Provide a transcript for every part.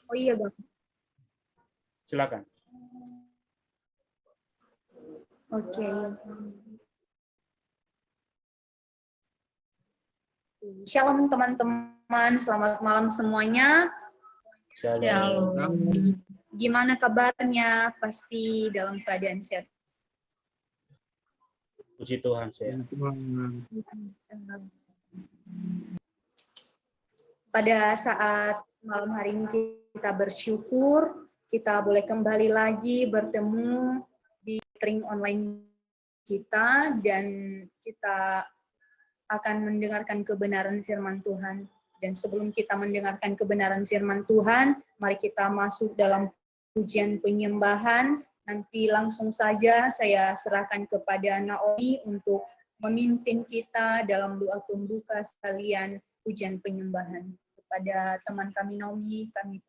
Oh iya Bang. Silakan. Oke. Shalom teman-teman, selamat malam semuanya. Shalom. Gimana kabarnya? Pasti dalam keadaan sehat. Puji Tuhan saya. Pada saat malam hari ini kita bersyukur, kita boleh kembali lagi bertemu di gathering online kita, dan kita akan mendengarkan kebenaran firman Tuhan. Dan sebelum kita mendengarkan kebenaran firman Tuhan, mari kita masuk dalam pujian penyembahan. Nanti langsung saja saya serahkan kepada Naomi untuk memimpin kita dalam doa pembuka sekalian pujian penyembahan. Kepada teman kami Naomi, kami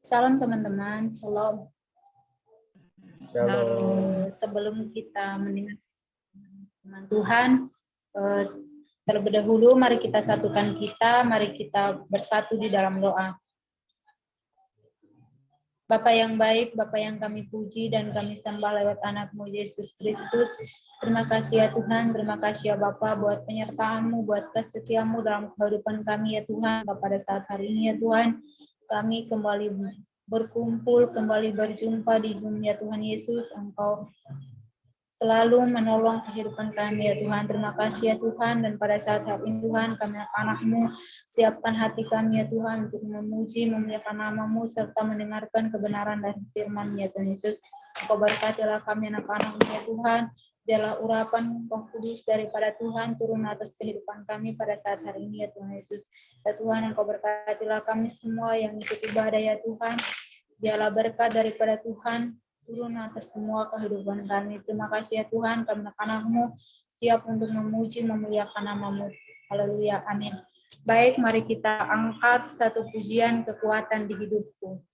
Salam teman-teman, shalom. Shalom. Sebelum kita mendengar firman Tuhan, terlebih dahulu mari kita satukan kita, mari kita bersatu di dalam doa. Bapa yang baik, Bapa yang kami puji dan kami sembah lewat anak-Mu Yesus Kristus. Terima kasih ya Tuhan, terima kasih ya Bapa buat penyertaan-Mu, buat kesetiaan-Mu dalam kehidupan kami ya Tuhan. Pada saat hari ini ya Tuhan, kami kembali berkumpul, kembali berjumpa di Zoom ya Tuhan Yesus. Engkau selalu menolong kehidupan kami ya Tuhan. Terima kasih ya Tuhan, dan pada saat hari ini Tuhan, kami anak-anak-Mu, siapkan hati kami ya Tuhan untuk memuji, memuliakan nama-Mu, serta mendengarkan kebenaran dari firman ya Tuhan Yesus. Engkau berkatilah kami anak-anak-Mu ya Tuhan. Biarlah urapan Roh Kudus daripada Tuhan turun atas kehidupan kami pada saat hari ini ya Tuhan Yesus. Ya Tuhan, Engkau berkatilah kami semua yang ikut ibadah ya Tuhan. Biarlah berkat daripada Tuhan turun atas semua kehidupan kami. Terima kasih ya Tuhan, kami anak-anak-Mu siap untuk memuji, memuliakan nama-Mu. Haleluya, amin. Baik, mari kita angkat satu pujian kekuatan di hidupku.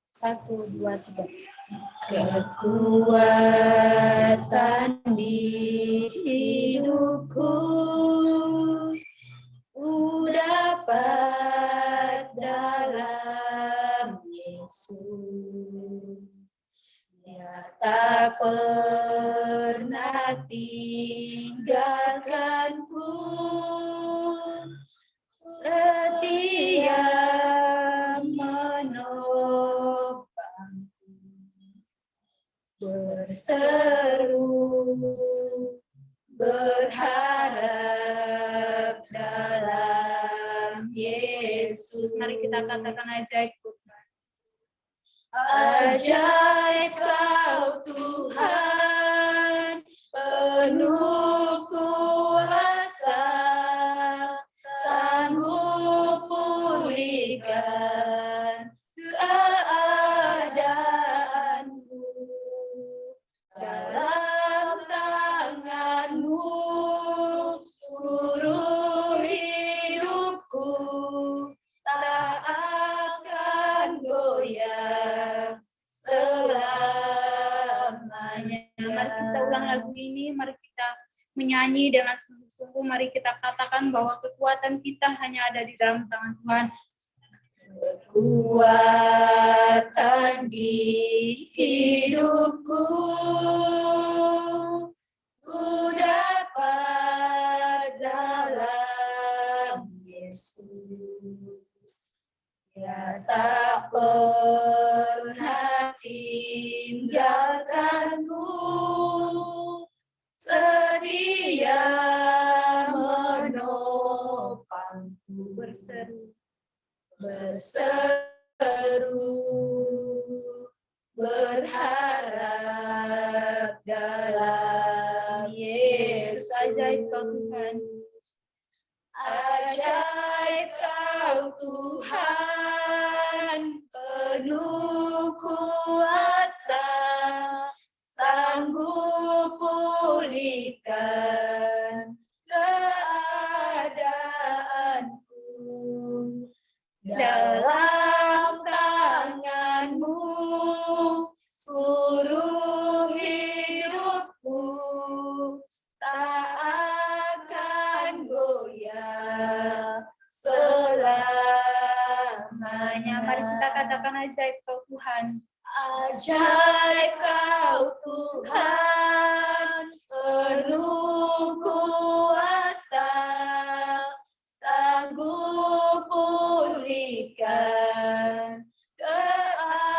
1, 2, 3. Kekuatan di hidupku dapat dalam Yesus. Dia tak pernah tinggalkanku, setia menopangku, berseru berharap dalam Yesus. Mari kita katakan ajaib. Ajaib Kau Tuhan, penuh kuasa, sanggup pulihkan keadaanku. Dalam tangan-Mu seluruh hidupku tak akan goyah selamanya. Mari kita ulang lagu ini, mari kita menyanyi dengan sungguh-sungguh, mari kita katakan bahwa kekuatan kita hanya ada di dalam tangan Tuhan. Kekuatan di hidupku, ku dapat dalam Yesus. Dia tak pernah tinggalkanku, setia menopangku, berseru berharap dalam Yesus. Ajaib Kau Tuhan, ajaib Kau Tuhan, penuh kuasa, sanggup pulihkan keadaanku. Dalam tangan-Mu seluruh hidupku tak akan goyah ajaib Kau Tuhan. Ajaib Kau Tuhan, penuh kuasa, sanggup pulihkan keadaanku.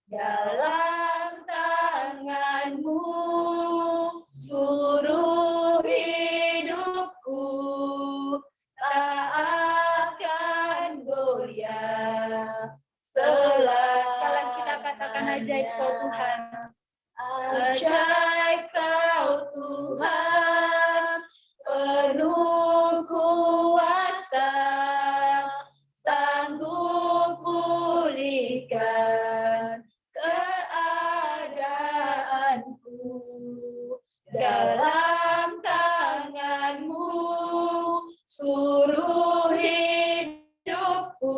Dalam tangan-Mu seluruh hidupku tak akan goyah. Sekarang kita katakan ajaib Kau Tuhan. Ajaib Kau Tuhan, penuh kuasa, sanggup pulihkan keadaanku. Dalam tangan-Mu seluruh hidupku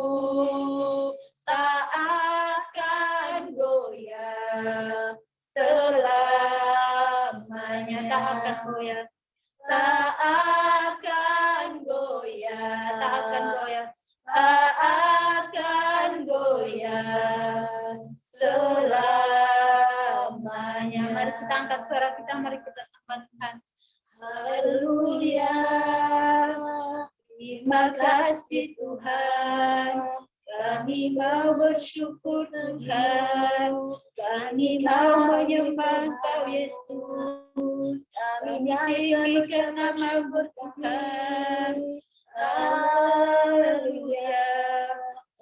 tak akan goyah selamanya. Tak akan goyah. Tak akan goyah. Tak akan goyah. Tak akan goyah selamanya. Mari kita angkat suara kita, mari kita sembah Tuhan. Haleluya. Terima kasih Tuhan. Kami mau bersyukur Tuhan. Kami mau menyembah Kau Yesus. Kami meninggikan nama-Mu Tuhan. Haleluya.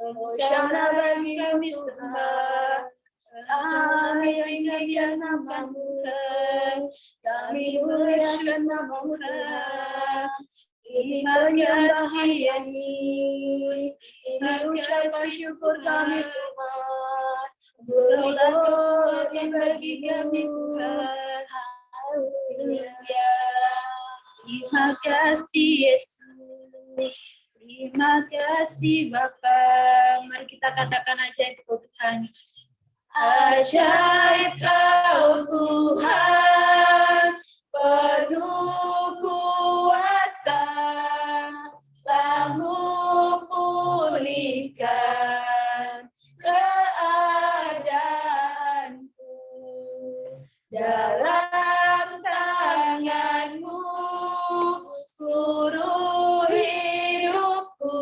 Hosana bagi kami sembah. Kami tinggikan nama-Mu Tuhan. Kami muliakan nama-Mu Tuhan. Ini kasih Yesus. Ini ucapan syukur kami Tuhan. Berilah yang bagi kami Tuhan. Haleluya. Terima kasih Yesus. Terima kasih Bapa. Mari kita katakan ajaib Kau Tuhan. Ajaib Kau Tuhan, penuh kuasa, sanggup pulihkan keadaanku. Dalam tangan-Mu seluruh hidupku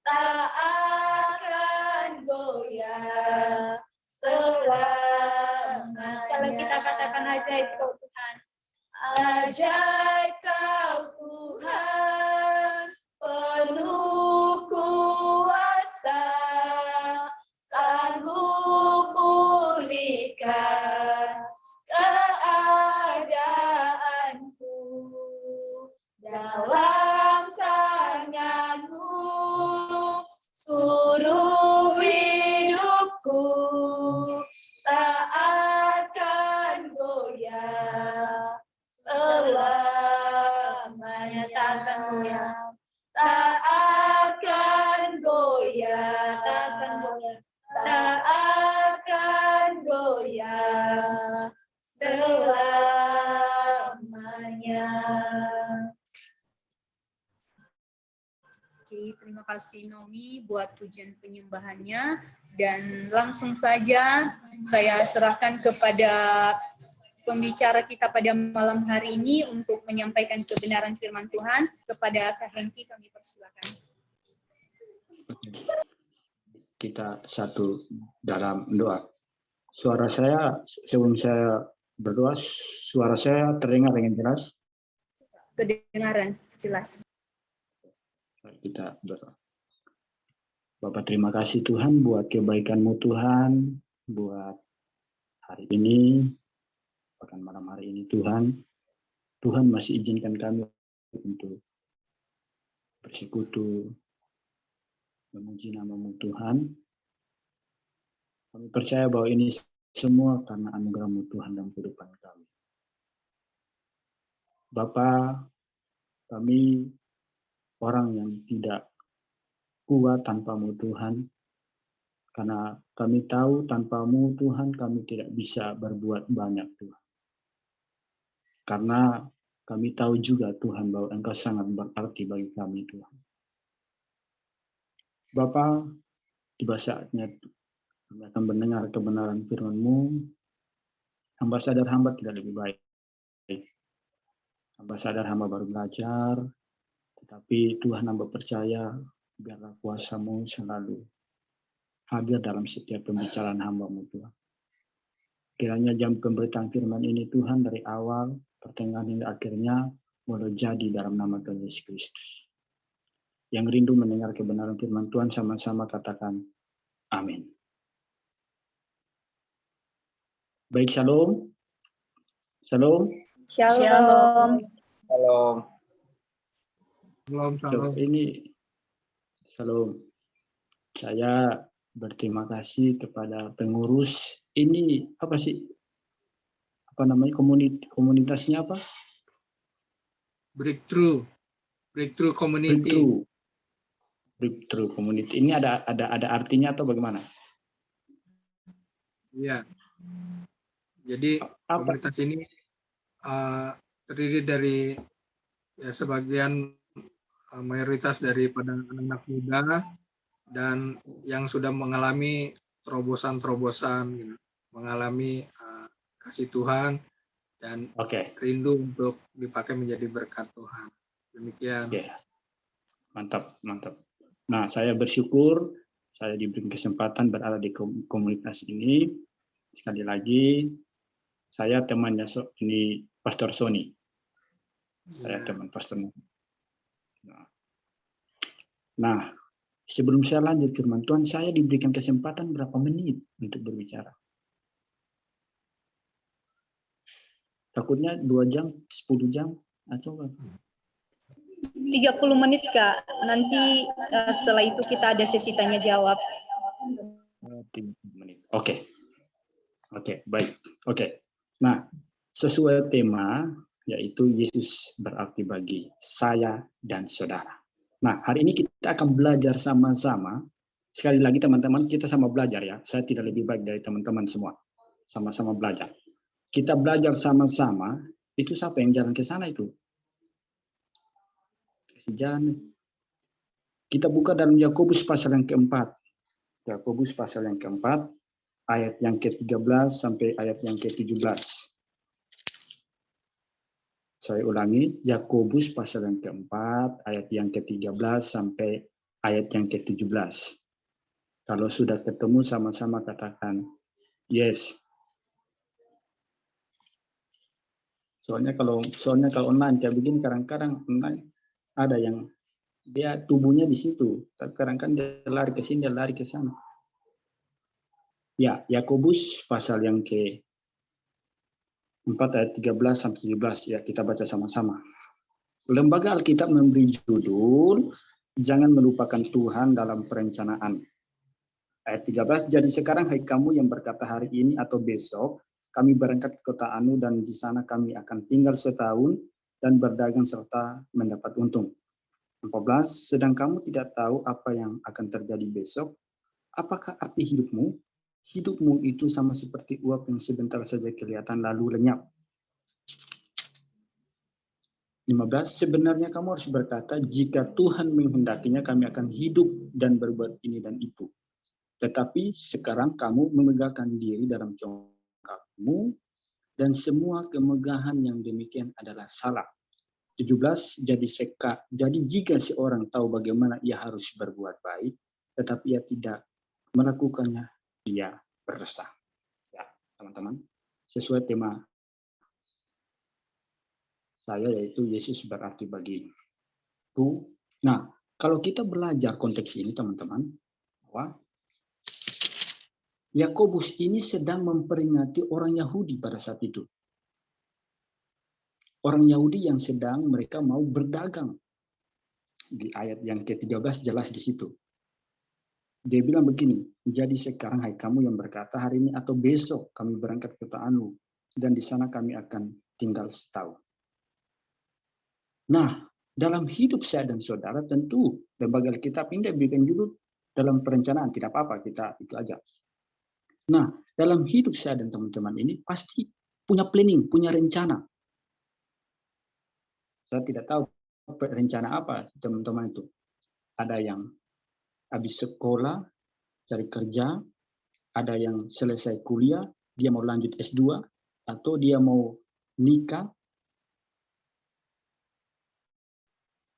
tak akan goyah selamanya. Sekali kita katakan ajaib Kau Tuhan. Ajaib Kau Tuhan, penuh kuasa, sanggup pulihkan keadaanku. Dalam tangan-Mu seluruh hidupku tak akan goyah selamanya. Tak akan goyah. Tak akan goyah. Tak akan goyah. Tak akan goyah selamanya. Oke, terima kasih Nomi buat pujian penyembahannya, dan langsung saja saya serahkan kepada pembicara kita pada malam hari ini untuk menyampaikan kebenaran firman Tuhan. Kepada Kak Hengki kami persilakan. Kita satu dalam doa. Suara saya sebelum saya berdoa, suara saya terdengar dengan jelas? Kedengaran jelas. Kita berdoa. Bapak, terima kasih Tuhan buat kebaikan-Mu Tuhan, buat hari ini, bahkan malam hari ini Tuhan. Tuhan masih izinkan kami untuk bersekutu, memuji nama-Mu Tuhan. Kami percaya bahwa ini semua karena anugerah-Mu Tuhan dalam kehidupan kami. Bapa, kami orang yang tidak kuat tanpa-Mu Tuhan, karena kami tahu tanpa-Mu Tuhan kami tidak bisa berbuat banyak Tuhan. Karena kami tahu juga Tuhan bahwa Engkau sangat berarti bagi kami Tuhan. Bapa, tiba saatnya kami akan mendengar kebenaran firman-Mu. Hamba sadar hamba tidak lebih baik. Hamba sadar hamba baru belajar, tetapi Tuhan hamba percaya biarlah kuasa-Mu selalu hadir dalam setiap pembicaraan hamba-Mu Tuhan. Kiranya jam pemberitaan firman ini Tuhan dari awal, pertengahan hingga akhirnya boleh jadi dalam nama Tuhan Yesus Kristus. Yang rindu mendengar kebenaran firman Tuhan sama-sama katakan amin. Baik, shalom. Shalom. Shalom. Shalom. So, ini shalom. Saya berterima kasih kepada pengurus. Ini apa sih? Apa namanya komunitasnya apa? Breakthrough Community. Breakthrough Community. Ini ada artinya atau bagaimana? Iya. Jadi komunitas ini terdiri dari sebagian mayoritas daripada anak-anak muda dan yang sudah mengalami terobosan-terobosan, gitu, mengalami kasih Tuhan dan rindu untuk dipakai menjadi berkat Tuhan. Demikian. Mantap. Nah, saya bersyukur saya diberi kesempatan berada di komunitas ini. Sekali lagi, saya temannya ini Pastor Sony. Saya teman Pastor. Nah, sebelum saya lanjut firman Tuhan, saya diberikan kesempatan berapa menit untuk berbicara. Takutnya 2 jam, 10 jam, atau 30 menit, Kak. Nanti setelah itu kita ada sesi tanya jawab. 30 menit. Oke, baik. Nah, sesuai tema, yaitu Yesus berarti bagi saya dan saudara. Nah, hari ini kita akan belajar sama-sama. Sekali lagi teman-teman, kita sama belajar ya. Saya tidak lebih baik dari teman-teman semua. Sama-sama belajar. Kita belajar sama-sama, itu siapa yang jalan ke sana itu? Jalan. Kita buka dalam Yakobus pasal yang keempat. Yakobus pasal yang keempat, ayat yang ke-13 sampai ayat yang ke-17. Saya ulangi, Yakobus pasal yang keempat, ayat yang ke-13 sampai ayat yang ke-17. Kalau sudah ketemu sama-sama katakan, yes. Soalnya kalau online kayak begini, kadang-kadang online ada yang dia tubuhnya di situ, tapi kadang-kadang dia lari ke sini, dia lari ke sana. Ya, Yakobus pasal yang ke-4 ayat 13 sampai 17 ya, kita baca sama-sama. Lembaga Alkitab memberi judul Jangan Melupakan Tuhan dalam Perencanaan. Ayat 13, jadi sekarang hai kamu yang berkata hari ini atau besok kami berangkat ke kota Anu dan di sana kami akan tinggal setahun dan berdagang serta mendapat untung. 14, sedang kamu tidak tahu apa yang akan terjadi besok. Apakah arti hidupmu? Hidupmu itu sama seperti uap yang sebentar saja kelihatan lalu lenyap. 15, sebenarnya kamu harus berkata, jika Tuhan menghendakinya kami akan hidup dan berbuat ini dan itu. Tetapi sekarang kamu memegahkan diri dalam congkakmu dan semua kemegahan yang demikian adalah salah. 17, jadi jika seorang tahu bagaimana ia harus berbuat baik, tetapi ia tidak melakukannya, ia berdosa. Ya, teman-teman, sesuai tema saya yaitu Yesus berarti bagiku. Nah, kalau kita belajar konteks ini teman-teman, bahwa Yakobus ini sedang memperingati orang Yahudi pada saat itu. Orang Yahudi yang sedang mereka mau berdagang. Di ayat yang ke-13 jelas di situ. Dia bilang begini, jadi sekarang hai kamu yang berkata hari ini atau besok kami berangkat ke kota Anu dan di sana kami akan tinggal setahun. Nah, dalam hidup saya dan saudara tentu lembaga Alkitab ini bikin judul dalam perencanaan, tidak apa-apa, kita itu aja. Nah, dalam hidup saya dan teman-teman ini pasti punya planning, punya rencana. Saya tidak tahu rencana apa teman-teman itu. Ada habis sekolah, cari kerja, ada yang selesai kuliah, dia mau lanjut S2, atau dia mau nikah,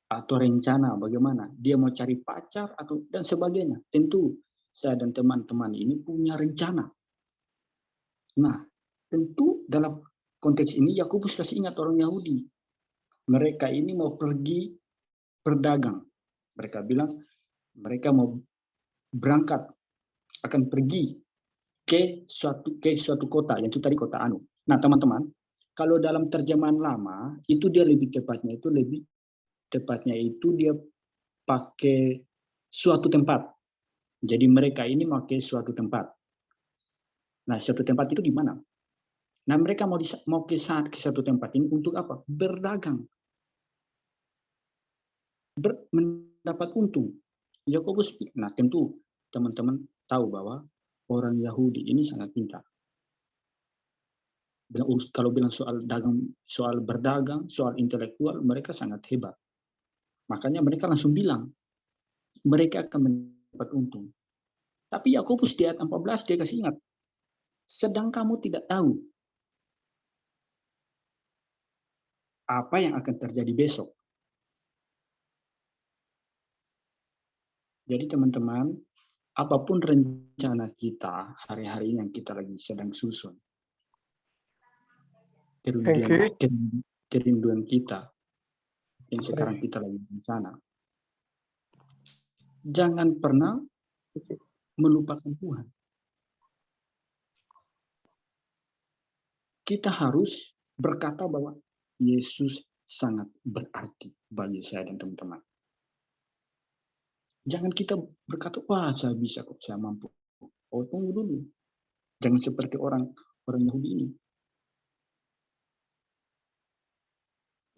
atau rencana bagaimana, dia mau cari pacar, atau dan sebagainya. Tentu saya dan teman-teman ini punya rencana. Nah, tentu dalam konteks ini Yakobus kasih ingat orang Yahudi. Mereka ini mau pergi berdagang. Mereka bilang mereka mau berangkat, akan pergi ke suatu kota, yang itu tadi kota Anu. Nah, teman-teman, kalau dalam terjemahan lama itu dia lebih tepatnya itu dia pakai suatu tempat. Jadi mereka ini pakai suatu tempat. Nah, suatu tempat itu di mana? Nah, mereka mau ke satu tempat ini untuk apa? Berdagang. Mendapat untung. Yakobus, nah tentu teman-teman tahu bahwa orang Yahudi ini sangat pintar. Kalau bilang soal dagang, soal berdagang, soal intelektual, mereka sangat hebat. Makanya mereka langsung bilang, mereka akan mendapat untung. Tapi Yakobus di ayat 14 dia kasih ingat, sedang kamu tidak tahu apa yang akan terjadi besok. Jadi teman-teman, apapun rencana kita hari-hari yang kita lagi sedang susun, kerinduan kita yang sekarang kita lagi rencana, jangan pernah melupakan Tuhan. Kita harus berkata bahwa Yesus sangat berarti bagi saya dan teman-teman. Jangan kita berkata, wah saya bisa kok, saya mampu. Oh, tunggu dulu. Jangan seperti orang Yahudi ini.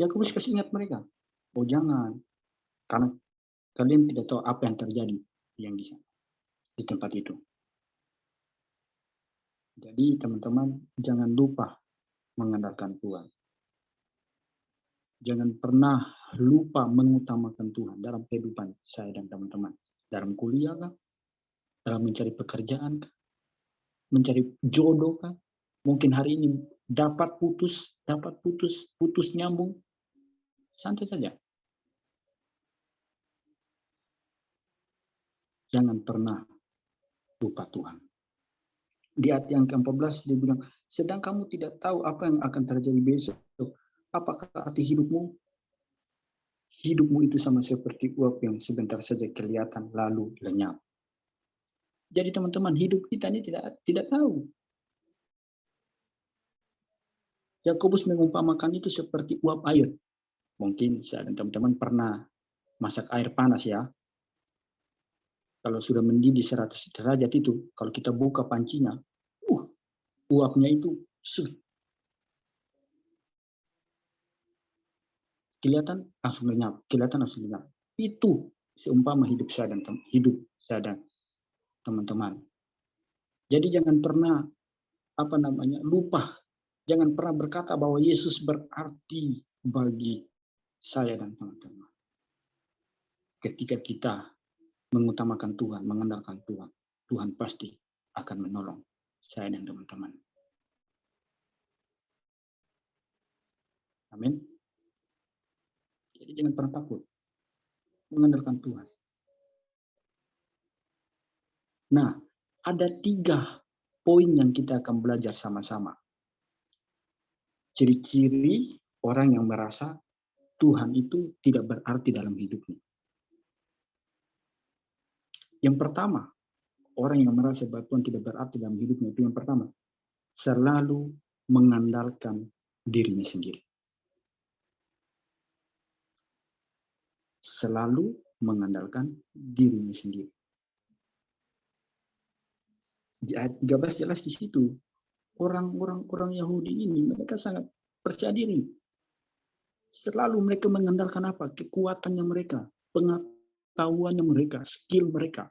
Yakobus kasih ingat mereka. Oh jangan, karena kalian tidak tahu apa yang terjadi yang di tempat itu. Jadi teman-teman jangan lupa mengandalkan Tuhan. Jangan pernah lupa mengutamakan Tuhan dalam kehidupan saya dan teman-teman. Dalam kuliah kah? Dalam mencari pekerjaan kah? Mencari jodoh kah? Mungkin hari ini dapat putus nyambung. Santai saja. Jangan pernah lupa Tuhan. Di ayat yang ke-14 dia bilang, sedang kamu tidak tahu apa yang akan terjadi besok. Apakah arti hidupmu? Hidupmu itu sama seperti uap yang sebentar saja kelihatan lalu lenyap. Jadi teman-teman, hidup kita ini tidak tahu. Yakobus mengumpamakan itu seperti uap air. Mungkin saya dan teman-teman pernah masak air panas ya. Kalau sudah mendidih 100 derajat itu, kalau kita buka pancinya, uapnya itu kelihatan langsung lenyap. Itu seumpama hidup saya dan teman-teman. Jadi jangan pernah lupa. Jangan pernah berkata bahwa Yesus berarti bagi saya dan teman-teman. Ketika kita mengutamakan Tuhan, mengandalkan Tuhan, Tuhan pasti akan menolong saya dan teman-teman. Amin. Jadi jangan pernah takut mengandalkan Tuhan. Nah, ada 3 poin yang kita akan belajar sama-sama. Ciri-ciri orang yang merasa Tuhan itu tidak berarti dalam hidupnya. Yang pertama, orang yang merasa bahwa Tuhan tidak berarti dalam hidupnya itu yang pertama, selalu mengandalkan dirinya sendiri. Selalu mengandalkan dirinya sendiri. Di ayat 13 jelas di situ. Orang Yahudi ini mereka sangat percaya diri. Selalu mereka mengandalkan apa? Kekuatannya mereka, pengetahuannya mereka, skill mereka.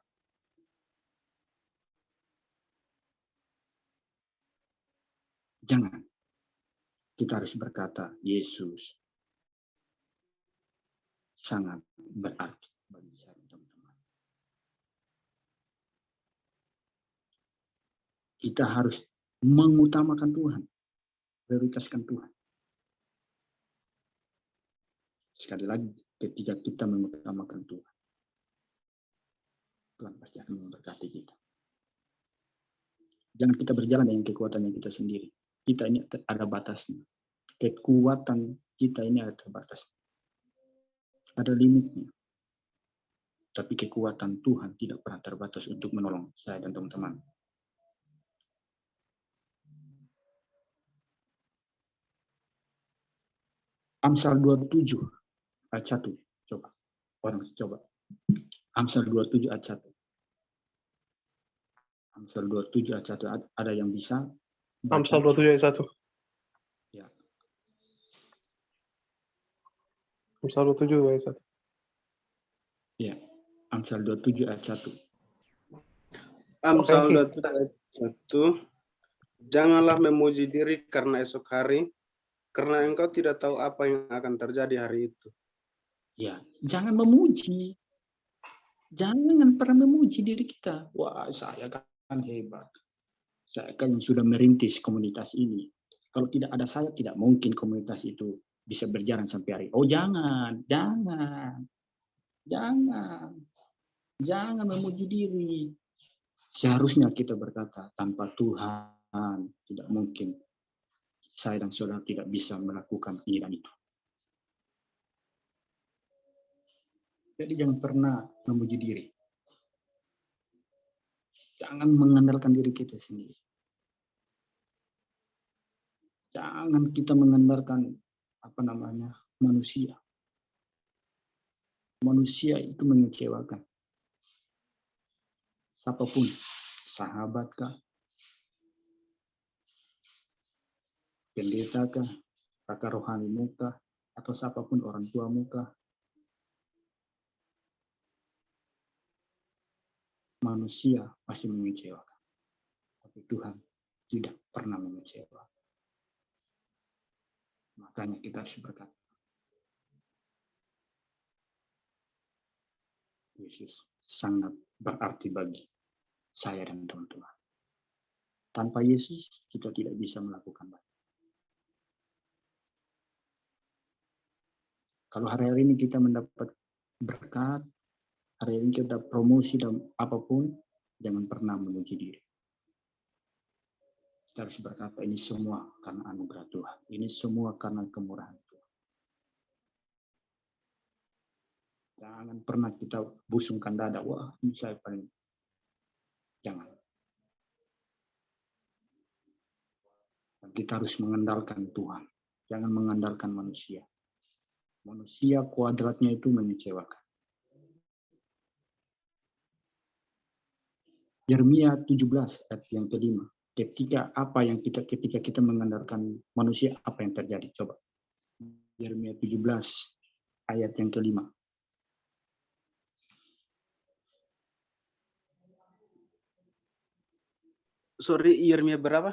Jangan. Kita harus berkata, Yesus sangat berarti bagi saya, teman-teman. Kita harus mengutamakan Tuhan, prioritaskan Tuhan. Sekali lagi, ketika kita mengutamakan Tuhan, Tuhan pasti akan memberkati kita. Jangan kita berjalan dengan kekuatan yang kita sendiri. Kita ini ada batasnya. Kekuatan kita ini ada terbatas. Ada limitnya. Tapi kekuatan Tuhan tidak pernah terbatas untuk menolong saya dan teman-teman. Amsal 27 ayat 1. Coba. Orang coba. Amsal 27 ayat 1. Amsal 27 ayat 1. Ada yang bisa? Baca? Amsal 27 ayat 1. Ya. Amsal 27 ayat 1. Ya. Amsal 27 ayat 1. Amsal 27 ayat 1. Janganlah memuji diri karena esok hari, karena engkau tidak tahu apa yang akan terjadi hari itu. Ya, jangan memuji. Jangan pernah memuji diri kita. Wah, saya kan hebat. Saya kan yang sudah merintis komunitas ini. Kalau tidak ada saya, tidak mungkin komunitas itu bisa berjalan sampai hari. Oh, jangan. Jangan memuji diri. Seharusnya kita berkata, tanpa Tuhan tidak mungkin saya dan saudara tidak bisa melakukan ini dan itu. Jadi jangan pernah memuji diri. Jangan mengandalkan diri kita sendiri. Jangan kita mengandalkan manusia. Manusia itu mengecewakan. Siapapun, sahabatkah, pendetakah, kakak rohanimu kah, atau siapapun orang tuamu kah, manusia pasti mengecewakan. Tapi Tuhan tidak pernah mengecewakan. Makanya kita harus berkata, Yesus sangat berarti bagi saya dan teman-teman. Tanpa Yesus, kita tidak bisa melakukan banyak. Kalau hari-hari ini kita mendapat berkat, hari ini kita promosi dan apapun, jangan pernah memuji diri. Kita harus berkata, ini semua karena anugerah Tuhan. Ini semua karena kemurahan Tuhan. Jangan pernah kita busungkan dada, wah ini saya paling. Jangan. Dan kita harus mengandalkan Tuhan. Jangan mengandalkan manusia. Manusia kuadratnya itu mengecewakan. Yeremia 17 ayat yang kelima. Ketika kita mengandalkan manusia, apa yang terjadi? Coba. Yeremia 17 ayat yang kelima. Sorry, Yeremia berapa?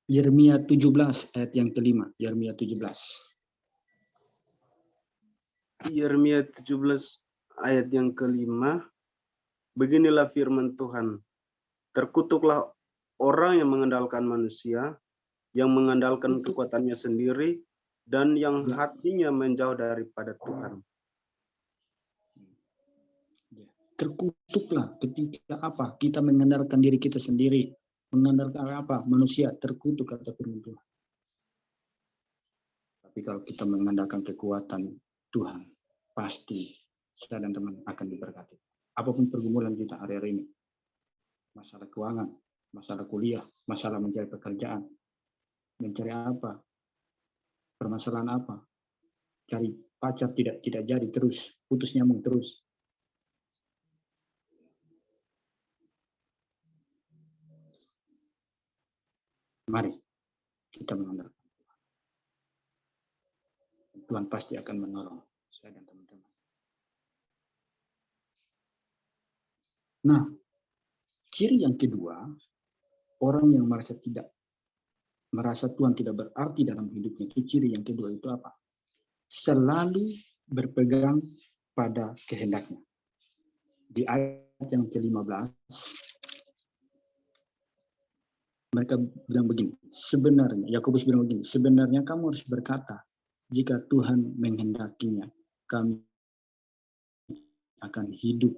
Yeremia 17 ayat yang kelima. Yeremia 17. Yeremia 17 ayat yang kelima. Beginilah firman Tuhan. Terkutuklah orang yang mengandalkan manusia, yang mengandalkan kekuatannya sendiri, dan yang hatinya menjauh daripada Tuhan. Terkutuklah ketika apa? Kita mengandalkan diri kita sendiri. Mengandalkan apa? Manusia. Terkutuk kata firman Tuhan. Tapi kalau kita mengandalkan kekuatan Tuhan, pasti saya dan teman akan diberkati. Apapun pergumulan kita hari-hari ini. Masalah keuangan, masalah kuliah, masalah mencari pekerjaan. Mencari apa? Permasalahan apa? Cari pacar tidak jadi terus. Putus nyambung terus. Mari kita mengandalkan Tuhan. Tuhan pasti akan menolong saya dan teman-teman. Nah, ciri yang kedua, orang yang merasa Tuhan tidak berarti dalam hidupnya, itu ciri yang kedua itu apa? Selalu berpegang pada kehendaknya. Di ayat yang ke-15, Mereka bilang begini, sebenarnya, Yakobus bilang begini, sebenarnya kamu harus berkata, jika Tuhan menghendakinya, kami akan hidup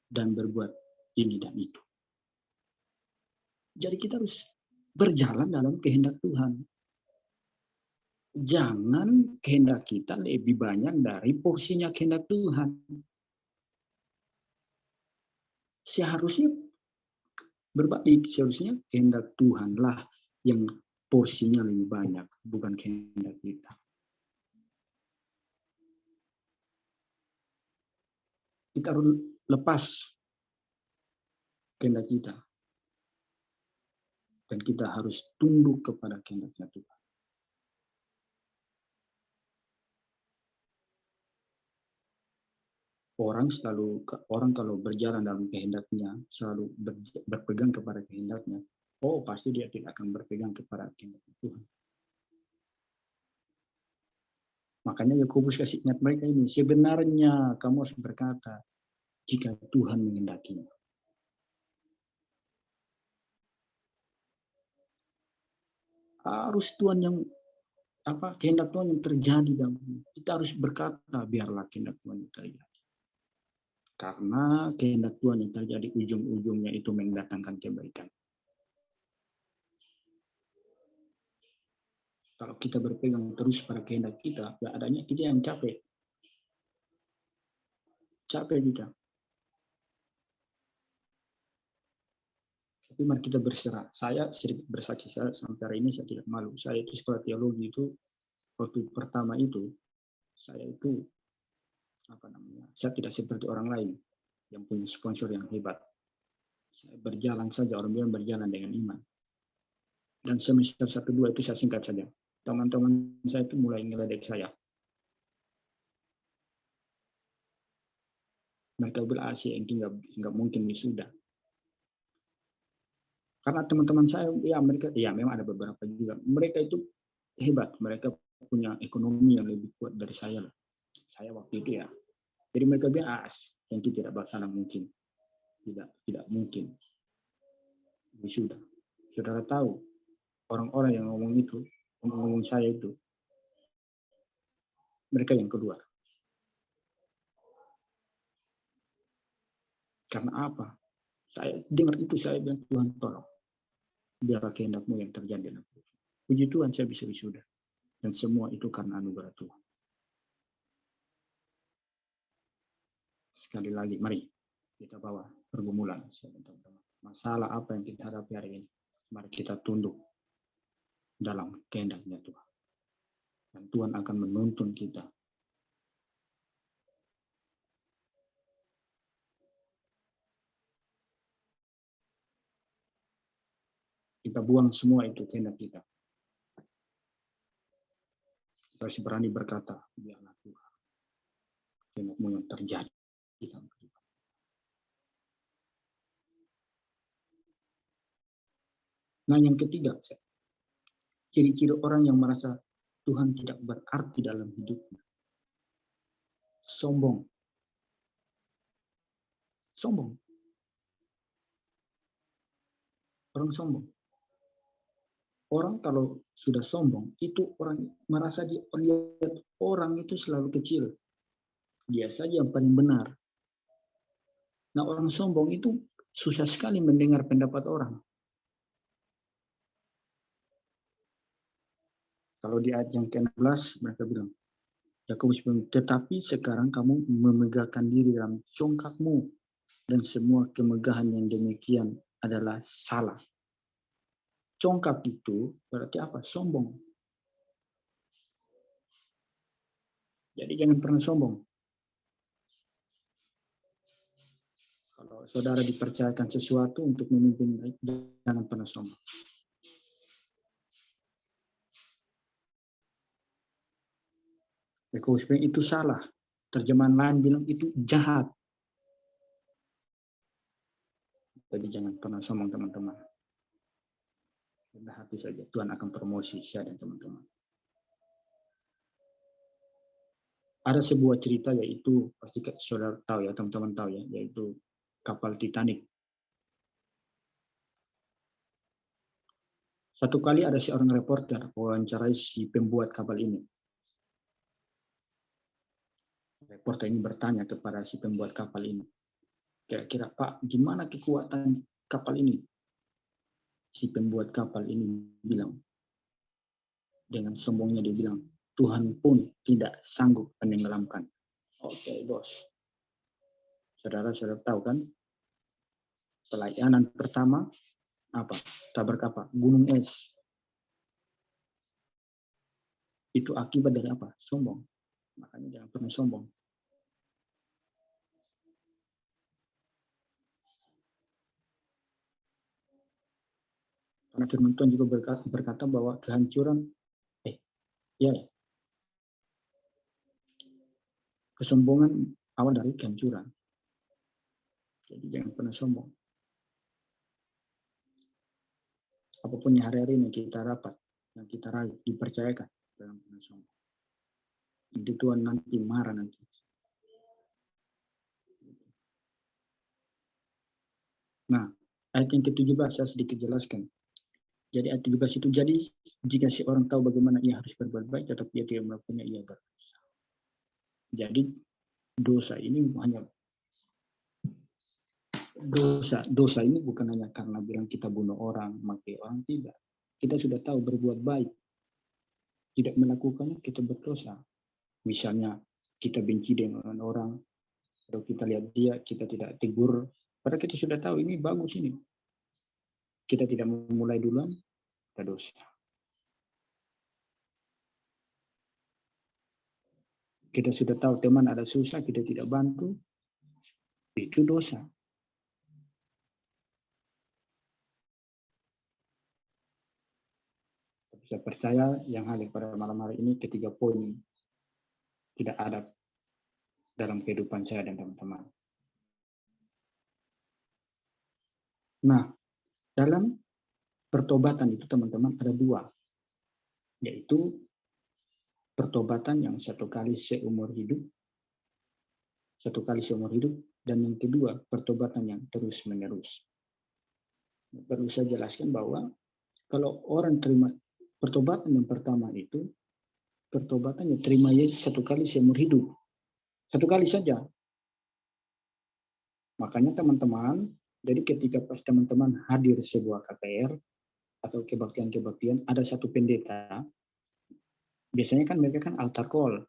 dan berbuat ini dan itu. Jadi kita harus berjalan dalam kehendak Tuhan. Jangan kehendak kita lebih banyak dari porsinya kehendak Tuhan. Seharusnya berbalik, seharusnya kehendak Tuhanlah yang porsinya lebih banyak, bukan kehendak kita. Kita harus lepas kehendak kita. Dan kita harus tunduk kepada kehendaknya Tuhan. Orang kalau berjalan dalam kehendaknya, selalu berpegang kepada kehendaknya, oh pasti dia tidak akan berpegang kepada kehendak Tuhan. Makanya Yakobus kasih ingat mereka ini, sebenarnya kamu harus berkata, jika Tuhan menghendakinya. Harus Tuhan yang kehendak Tuhan yang terjadi dalam kita harus berkata, biarlah kehendak Tuhan yang terjadi. Karena kehendak Tuhan yang terjadi ujung-ujungnya itu mendatangkan kebaikan. Kalau kita berpegang terus pada kehendak kita, ya adanya kita yang capek. Capek kita. Tapi mari kita berserah. Saya sedikit bersaksi, saya sampai hari ini saya tidak malu. Saya itu sekolah teologi itu, waktu pertama itu, saya itu, saya tidak seperti orang lain yang punya sponsor yang hebat. Saya berjalan saja, orang bilang berjalan dengan iman. Dan semester 1-2 itu saya singkat saja. Teman-teman saya itu mulai ngeledek saya. Mereka bilang yang nggak mungkin wisuda. Karena teman-teman saya, mereka memang ada beberapa juga. Mereka itu hebat, mereka punya ekonomi yang lebih kuat dari saya. Saya waktu itu ya. Jadi mereka bilang, yang tidak bakalan mungkin. Tidak mungkin. Wisuda. Saudara tahu, orang-orang yang ngomong saya itu, mereka yang kedua. Karena apa? Saya dengar itu, saya bilang, Tuhan tolong. Biarlah kehendak-Mu yang terjadi. Puji Tuhan, saya bisa wisuda. Dan semua itu karena anugerah Tuhan. Sekali lagi, mari kita bawa pergumulan. Masalah apa yang kita hadapi hari ini. Mari kita tunduk dalam kehendaknya Tuhan. Dan Tuhan akan menuntun kita. Kita buang semua itu kehendak kita. Kita harus berani berkata, biarlah Tuhan. Kehendak-Mu yang terjadi di dalam kehidupan. Nah, yang ketiga, ciri-ciri orang yang merasa Tuhan tidak berarti dalam hidupnya. Sombong. Sombong. Orang sombong. Orang kalau sudah sombong, itu orang merasa lihat orang itu selalu kecil. Dia saja yang paling benar. Nah, orang sombong itu susah sekali mendengar pendapat orang. Kalau di ayat yang ke-16 mereka bilang, Yakobus bilang, tetapi sekarang kamu memegahkan diri dalam congkakmu dan semua kemegahan yang demikian adalah salah. Congkak itu berarti apa? Sombong. Jadi jangan pernah sombong. Kalau saudara dipercayakan sesuatu untuk memimpin, jangan pernah sombong. Yakobus bilang itu salah. Terjemahan lain bilang itu jahat. Jadi jangan pernah sombong teman-teman. Rendah hati saja. Tuhan akan promosi saya dan teman-teman. Ada sebuah cerita yaitu pasti saudara tahu ya, teman-teman tahu ya, yaitu kapal Titanic. Satu kali ada seorang reporter wawancarai si pembuat kapal ini. Reporter ini bertanya kepada si pembuat kapal ini, kira-kira Pak, gimana kekuatan kapal ini? Si pembuat kapal ini bilang, dengan sombongnya dia bilang, Tuhan pun tidak sanggup menenggelamkan. Oke, bos. Saudara-saudara tahu kan, pelayanan pertama apa? Tabrak apa? Gunung es. Itu akibat dari apa? Sombong. Makanya jangan pernah sombong. Karena firman Tuhan juga berkata bahwa kehancuran, kesombongan awal dari kehancuran. Jadi jangan pernah sombong. Apapun yang hari-hari ini kita dapat, yang kita raih, dipercayakan, jangan pernah sombong. Nanti Tuhan nanti marah nanti. Nah, ayat yang ke-17 saya sedikit jelaskan. Jadi ayat 17 itu, jadi jika seorang tahu bagaimana ia harus berbuat baik, tetapi ia tidak melakukannya, ia berdosa. Jadi dosa ini hanya dosa ini bukan hanya karena bilang kita bunuh orang, maki orang, tidak. Kita sudah tahu berbuat baik, tidak melakukannya kita berdosa. Misalnya kita benci dengan orang, atau kita lihat dia, kita tidak tegur, padahal kita sudah tahu ini bagus ini. Kita tidak memulai duluan, kita dosa. Kita sudah tahu teman ada susah, kita tidak bantu, itu dosa. Saya percaya yang hadir pada malam hari ini ketiga poin tidak ada dalam kehidupan saya dan teman-teman. Nah, dalam pertobatan itu teman-teman ada dua, yaitu pertobatan yang satu kali seumur hidup, dan yang kedua pertobatan yang terus-menerus. Perlu saya jelaskan bahwa kalau orang terima pertobatan yang pertama itu, pertobatannya terima Yesus satu kali seumur hidup. Satu kali saja. Makanya teman-teman, jadi ketika pas teman-teman hadir sebuah KPR atau kebaktian-kebaktian, ada satu pendeta, biasanya kan mereka kan altar call.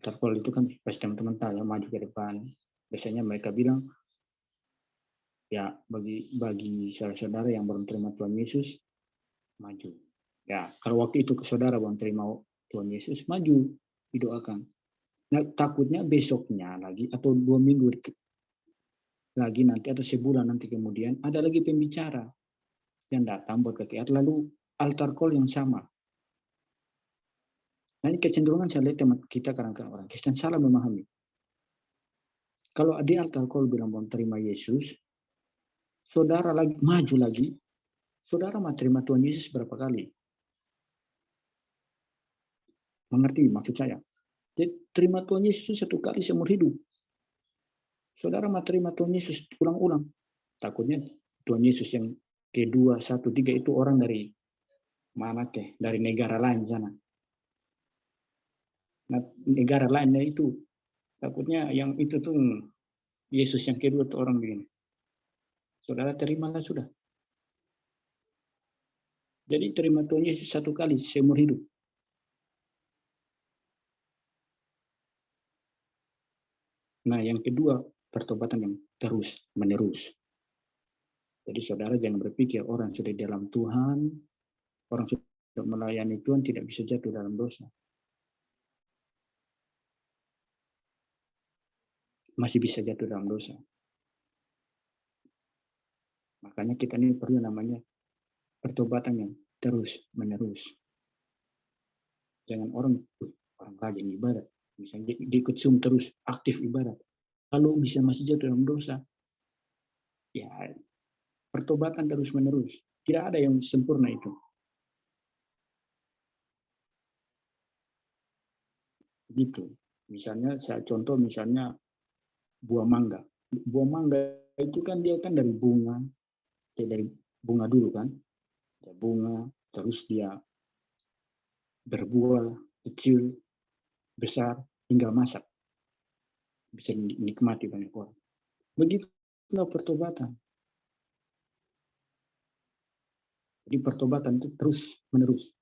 Altar call itu kan pas teman-teman tanya maju ke depan. Biasanya mereka bilang, ya bagi saudara-saudara yang belum terima Tuhan Yesus, maju. Ya, kalau waktu itu saudara belum terima Tuhan Yesus, maju, didoakan. Nah, takutnya besoknya lagi atau 2 minggu lagi nanti atau sebulan nanti kemudian ada lagi pembicara yang datang buat KPR lalu altar call yang sama. Nah, ini kecenderungan saya lihat teman kita kadang-kadang orang Kristen salah memahami. Kalau di altar call bilang belum terima Yesus, saudara lagi maju lagi, saudara mau terima Tuhan Yesus berapa kali? Mengerti maksud saya? Jadi terima Tuhan Yesus satu kali seumur hidup. Saudara mau terima Tuhan Yesus ulang-ulang. Takutnya Tuhan Yesus yang kedua, 1, 3 itu orang dari mana ke? Dari negara lain sana. Nah, negara lainnya itu takutnya yang itu tuh Yesus yang kedua tuh orang begini. Saudara terimalah sudah. Jadi terima Tuhan Yesus satu kali seumur hidup. Nah, yang kedua, pertobatan yang terus menerus. Jadi saudara jangan berpikir orang sudah di dalam Tuhan, orang sudah melayani Tuhan tidak bisa jatuh dalam dosa. Masih bisa jatuh dalam dosa. Makanya kita ini perlu namanya pertobatan yang terus menerus. Jangan orang rajin ibadat, misalnya diikut Zoom terus aktif ibadat, lalu bisa masih jatuh dalam dosa. Ya, pertobatan terus menerus. Tidak ada yang sempurna itu. Gitu. Misalnya saya contoh misalnya buah mangga. Buah mangga itu kan dia kan dari bunga, dari bunga dulu kan, dia bunga, terus dia berbuah kecil, besar, hingga masak, bisa dinikmati banyak orang. Begitulah pertobatan. Jadi pertobatan itu terus menerus.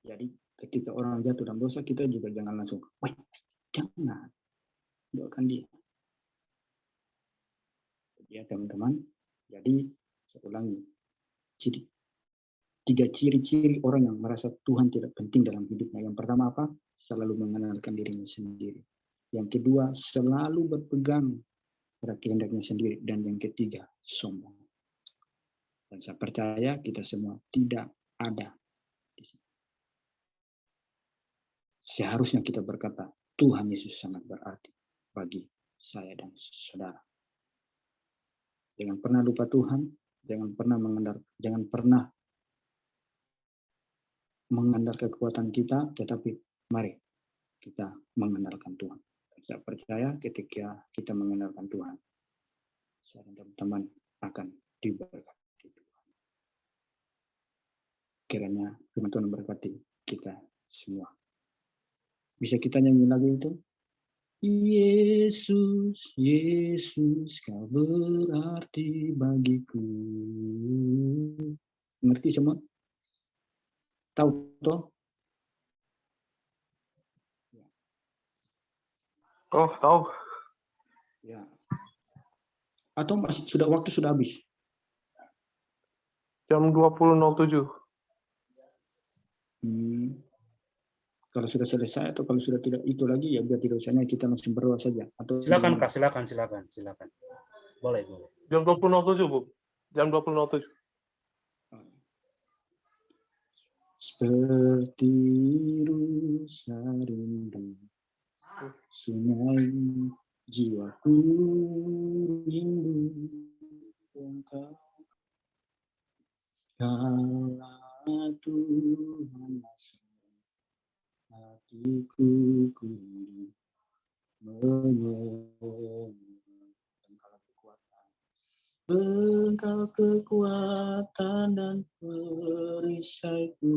Jadi ketika orang jatuh dalam dosa, kita juga jangan langsung, wah, jangan doakan dia. Ya teman-teman, jadi saya ulangi, tiga ciri-ciri orang yang merasa Tuhan tidak penting dalam hidupnya. Yang pertama apa? Selalu mengenalkan dirinya sendiri. Yang kedua, selalu berpegang pada kehendaknya sendiri. Dan yang ketiga, sombong. Dan saya percaya kita semua tidak ada di sini. Seharusnya kita berkata, Tuhan Yesus sangat berarti bagi saya dan saudara. Jangan pernah lupa Tuhan, jangan pernah mengandalkan kekuatan kita, tetapi mari kita mengandalkan Tuhan. Saya percaya ketika kita mengandalkan Tuhan, saya dan teman-teman akan diberkati Tuhan. Kiranya firman Tuhan memberkati kita semua. Bisa kita nyanyi lagu itu? Yesus, Yesus, kau berarti bagiku. Ngerti semua? Tahu toh? Oh, tahu. Ya. Atau masih waktu sudah habis? Jam 20.07. Kalau sudah selesai atau kalau sudah tidak itu lagi, ya biar tidak usahnya kita langsung berdoa saja. Atau Silakan Kak, silakan. Boleh. Jam 20.07, Bu. Jam 20.07. Seperti rusa rindu, sungai jiwaku rindu engkau. Kala Tuhan hatiku kini Engkau kekuatan dan perisaiku,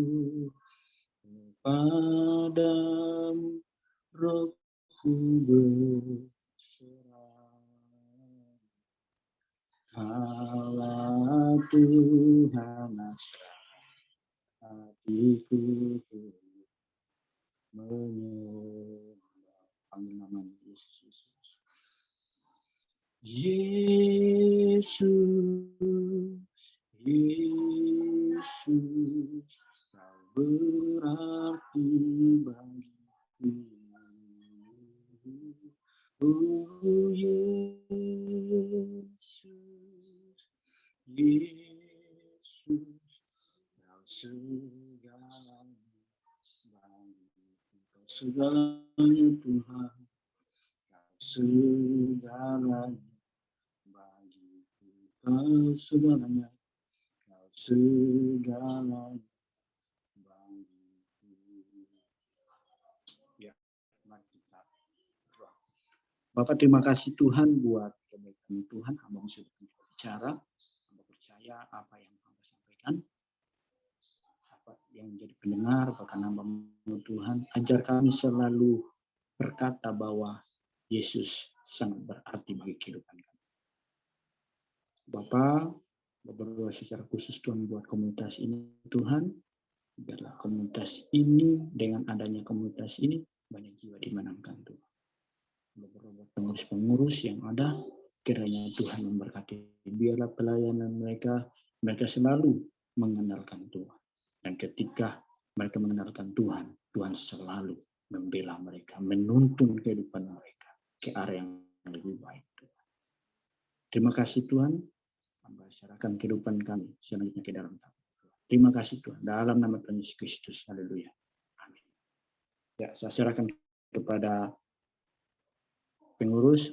padamu rohku berserah. Kala Tuhan hatiku menyembah. Panggil nama Yesus. Yesus, Yesus, kau berarti bagiku. Oh Yesus, Yesus, kau segalanya bagiku. Kau segalanya Tuhan, kau segalanya. Kau segalanya, kau segalanya bagiku. Ya, mari kita berdoa. Bapak, terima kasih Tuhan buat kebaikan Tuhan. Hamba sudah bicara, hamba percaya apa yang hamba sampaikan, apa yang menjadi pendengar, bahkan hamba Tuhan, ajar kami selalu berkata bahwa Yesus sangat berarti bagi kehidupan kami. Bapak, berdoa secara khusus Tuhan buat komunitas ini Tuhan, biarlah komunitas ini dengan adanya komunitas ini banyak jiwa dimenangkan Tuhan. Berdoa buat pengurus-pengurus yang ada, kiranya Tuhan memberkati. Biarlah pelayanan mereka selalu mengenalkan Tuhan. Dan ketika mereka mengenalkan Tuhan, Tuhan selalu membela mereka, menuntun kehidupan mereka ke arah yang lebih baik Tuhan. Terima kasih Tuhan. Serahkan kehidupan kami selanjutnya ke dalam tangan Tuhan. Terima kasih Tuhan. Dalam nama Tuhan Yesus Kristus. Haleluya. Amin. Ya, saya serahkan kepada pengurus.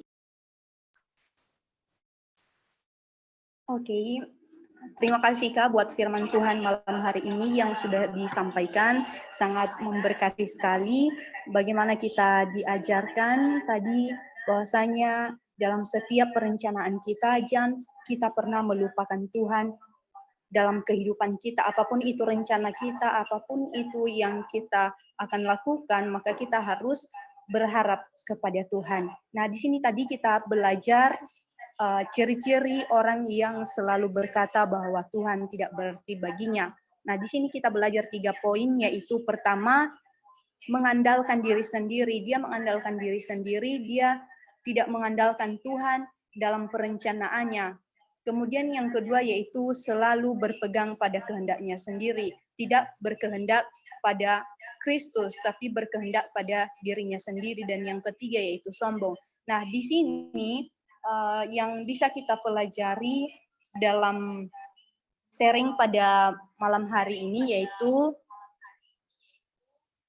Oke. Terima kasih Kak buat firman Tuhan malam hari ini yang sudah disampaikan. Sangat memberkati sekali. Bagaimana kita diajarkan tadi bahwasanya dalam setiap perencanaan kita, jangan kita pernah melupakan Tuhan dalam kehidupan kita. Apapun itu rencana kita, apapun itu yang kita akan lakukan, maka kita harus berharap kepada Tuhan. Nah, di sini tadi kita belajar ciri-ciri orang yang selalu berkata bahwa Tuhan tidak berarti baginya. Nah, di sini kita belajar 3 poin, yaitu pertama, mengandalkan diri sendiri. Dia mengandalkan diri sendiri, dia tidak mengandalkan Tuhan dalam perencanaannya. Kemudian yang kedua yaitu selalu berpegang pada kehendaknya sendiri. Tidak berkehendak pada Kristus, tapi berkehendak pada dirinya sendiri. Dan yang ketiga yaitu sombong. Nah, di sini yang bisa kita pelajari dalam sharing pada malam hari ini yaitu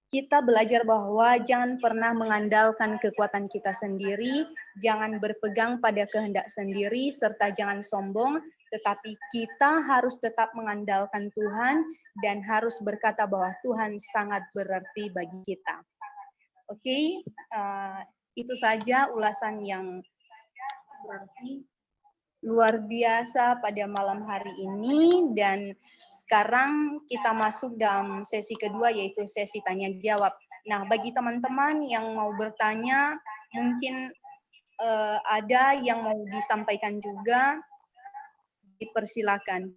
kita belajar bahwa jangan pernah mengandalkan kekuatan kita sendiri, jangan berpegang pada kehendak sendiri, serta jangan sombong, tetapi kita harus tetap mengandalkan Tuhan dan harus berkata bahwa Tuhan sangat berarti bagi kita. Oke, itu saja ulasan yang berarti luar biasa pada malam hari ini, dan sekarang kita masuk dalam sesi kedua yaitu sesi tanya jawab. Nah, bagi teman-teman yang mau bertanya, mungkin ada yang mau disampaikan juga, dipersilakan.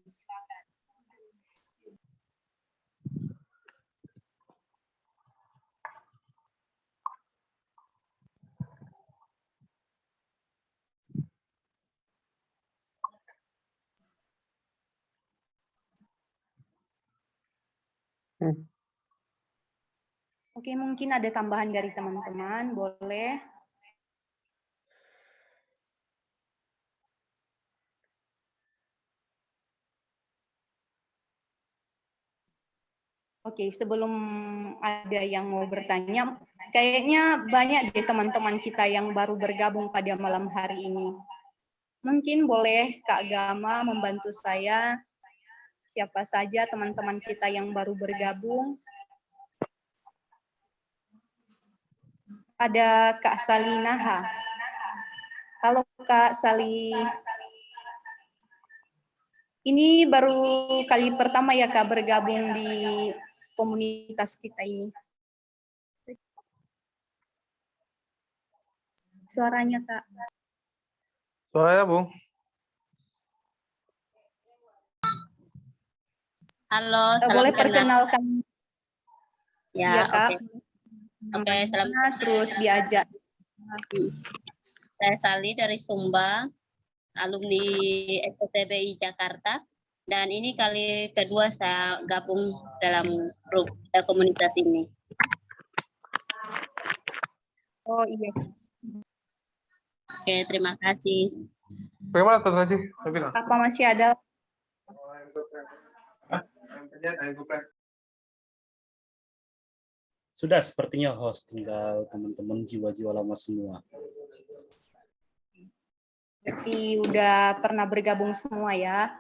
Oke, mungkin ada tambahan dari teman-teman, boleh. Oke, sebelum ada yang mau bertanya, kayaknya banyak deh teman-teman kita yang baru bergabung pada malam hari ini. Mungkin boleh Kak Gama membantu saya, siapa saja teman-teman kita yang baru bergabung. Ada Kak Salinaha. Halo Kak Sali. Ini baru kali pertama ya Kak bergabung di komunitas kita ini. Suaranya Kak. Suaranya, Bung. Halo, salam Boleh kenal. perkenalkan. Ya, Ya Kak. Oke, salam. Terus diajak. Saya Sali dari Sumba, alumni STBI Jakarta. Dan ini kali kedua saya gabung dalam grup komunitas ini. Oh iya. Oke, terima kasih. Bagaimana tadi? Apa masih ada? Sudah sepertinya host, tinggal teman-teman jiwa-jiwa lama semua. Berarti udah pernah bergabung semua ya.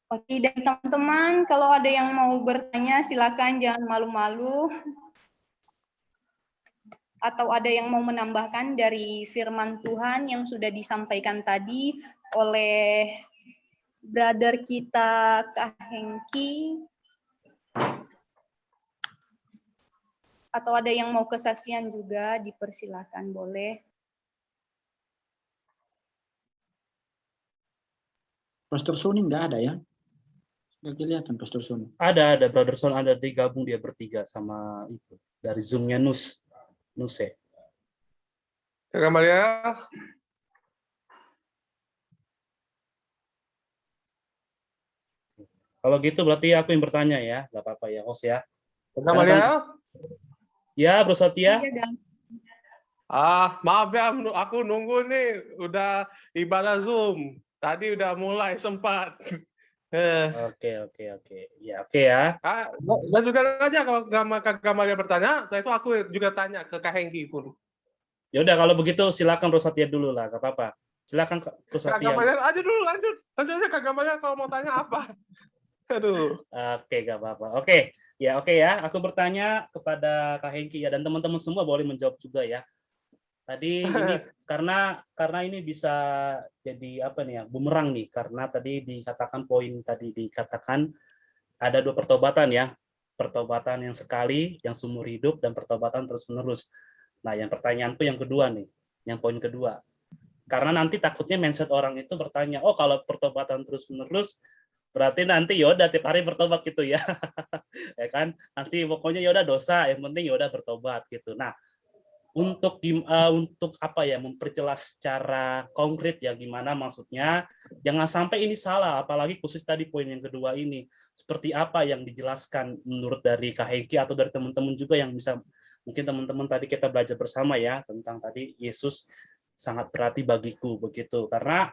Oke, dan teman-teman, kalau ada yang mau bertanya, silakan jangan malu-malu. Atau ada yang mau menambahkan dari firman Tuhan yang sudah disampaikan tadi oleh brother kita, Kak Hengki. Atau ada yang mau kesaksian juga, dipersilakan, boleh. Pastor Sony nggak ada ya? Nggak kelihatan Pastor Sony. Ada Brother Son, ada digabung dia bertiga sama itu dari Zoom-nya Nuse. Kak Maria. Kalau gitu berarti aku yang bertanya ya, nggak apa-apa ya host ya. Kak Maria. Ya, Bro Satya. Maaf ya, aku nunggu nih, udah ibadah Zoom. Tadi udah mulai sempat. Oke. Ya, oke ya. Dan juga aja kalau Kak Maria bertanya, saya itu aku juga tanya ke Kak Hengki pun. Ya udah kalau begitu silakan Bro Satya dulu lah, nggak apa-apa. Silakan Bro Satya. Kak Maria aja dulu, lanjut aja Kak Maria kalau mau tanya apa. Aduh. Oke, nggak apa-apa. Oke ya. Aku bertanya kepada Kak Hengki ya, dan teman-teman semua boleh menjawab juga ya. Tadi ini karena ini bisa jadi apa nih ya, bumerang nih, karena tadi dikatakan ada 2 pertobatan ya. Pertobatan yang sekali, yang seumur hidup, dan pertobatan terus-menerus. Nah, yang pertanyaanku yang kedua nih, yang poin kedua. Karena nanti takutnya mindset orang itu bertanya, oh kalau pertobatan terus-menerus, berarti nanti yaudah tiap hari bertobat gitu ya. Ya kan? Nanti pokoknya yaudah dosa, yang penting yaudah bertobat gitu. Nah, untuk apa ya, memperjelas secara konkret ya gimana maksudnya, jangan sampai ini salah, apalagi khusus tadi poin yang kedua ini, seperti apa yang dijelaskan menurut dari Kak Hengki atau dari teman-teman juga yang bisa, mungkin teman-teman tadi kita belajar bersama ya tentang tadi Yesus sangat berarti bagiku begitu, karena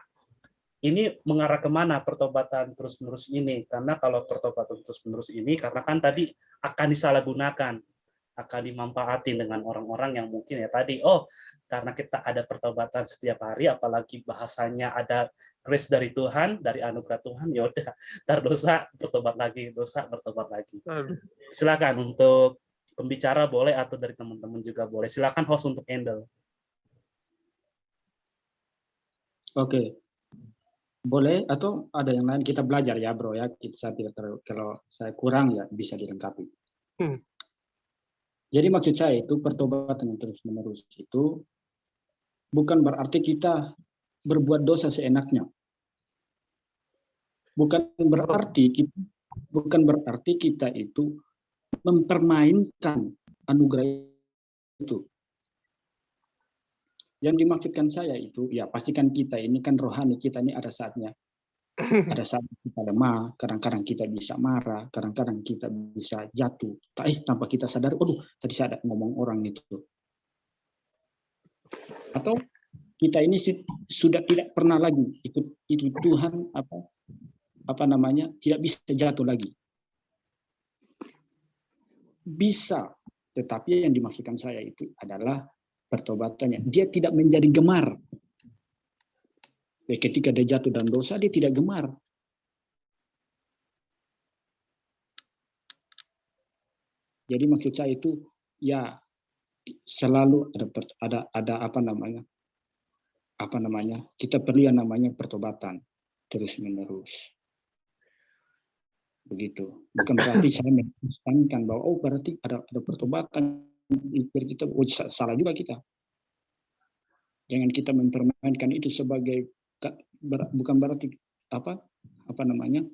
ini mengarah kemana pertobatan terus-menerus ini, karena kalau pertobatan terus-menerus ini, karena kan tadi akan disalahgunakan, akan dimanfaatin dengan orang-orang yang mungkin ya tadi, oh karena kita ada pertobatan setiap hari, apalagi bahasanya ada grace dari Tuhan, dari anugerah Tuhan, ya udah, ntar dosa bertobat lagi, dosa bertobat lagi. Silakan untuk pembicara boleh atau dari teman-teman juga boleh. Silakan host untuk handle. Oke, boleh atau ada yang lain kita belajar ya bro ya. Kalau saya kurang ya bisa dilengkapi. Jadi maksud saya itu pertobatan yang terus-menerus itu bukan berarti kita berbuat dosa seenaknya. Bukan berarti kita itu mempermainkan anugerah itu. Yang dimaksudkan saya itu, ya pastikan kita ini kan rohani, kita ini ada saatnya. Ada saat kita lemah, kadang-kadang kita bisa marah, kadang-kadang kita bisa jatuh. Tanpa kita sadar, aduh tadi saya ada ngomong orang itu. Atau kita ini sudah tidak pernah lagi itu Tuhan apa namanya tidak bisa jatuh lagi. Bisa, tetapi yang dimaksudkan saya itu adalah pertobatannya. Dia tidak menjadi gemar. Ketika dia jatuh dalam dosa, dia tidak gemar. Jadi maksud saya itu ya selalu ada apa namanya kita perlu yang namanya pertobatan terus menerus. Begitu. Bukan berarti saya menginstankan bahwa oh berarti ada pertobatan kita, oh, salah juga kita. Jangan kita mempermainkan itu sebagai, bukan berarti apa namanya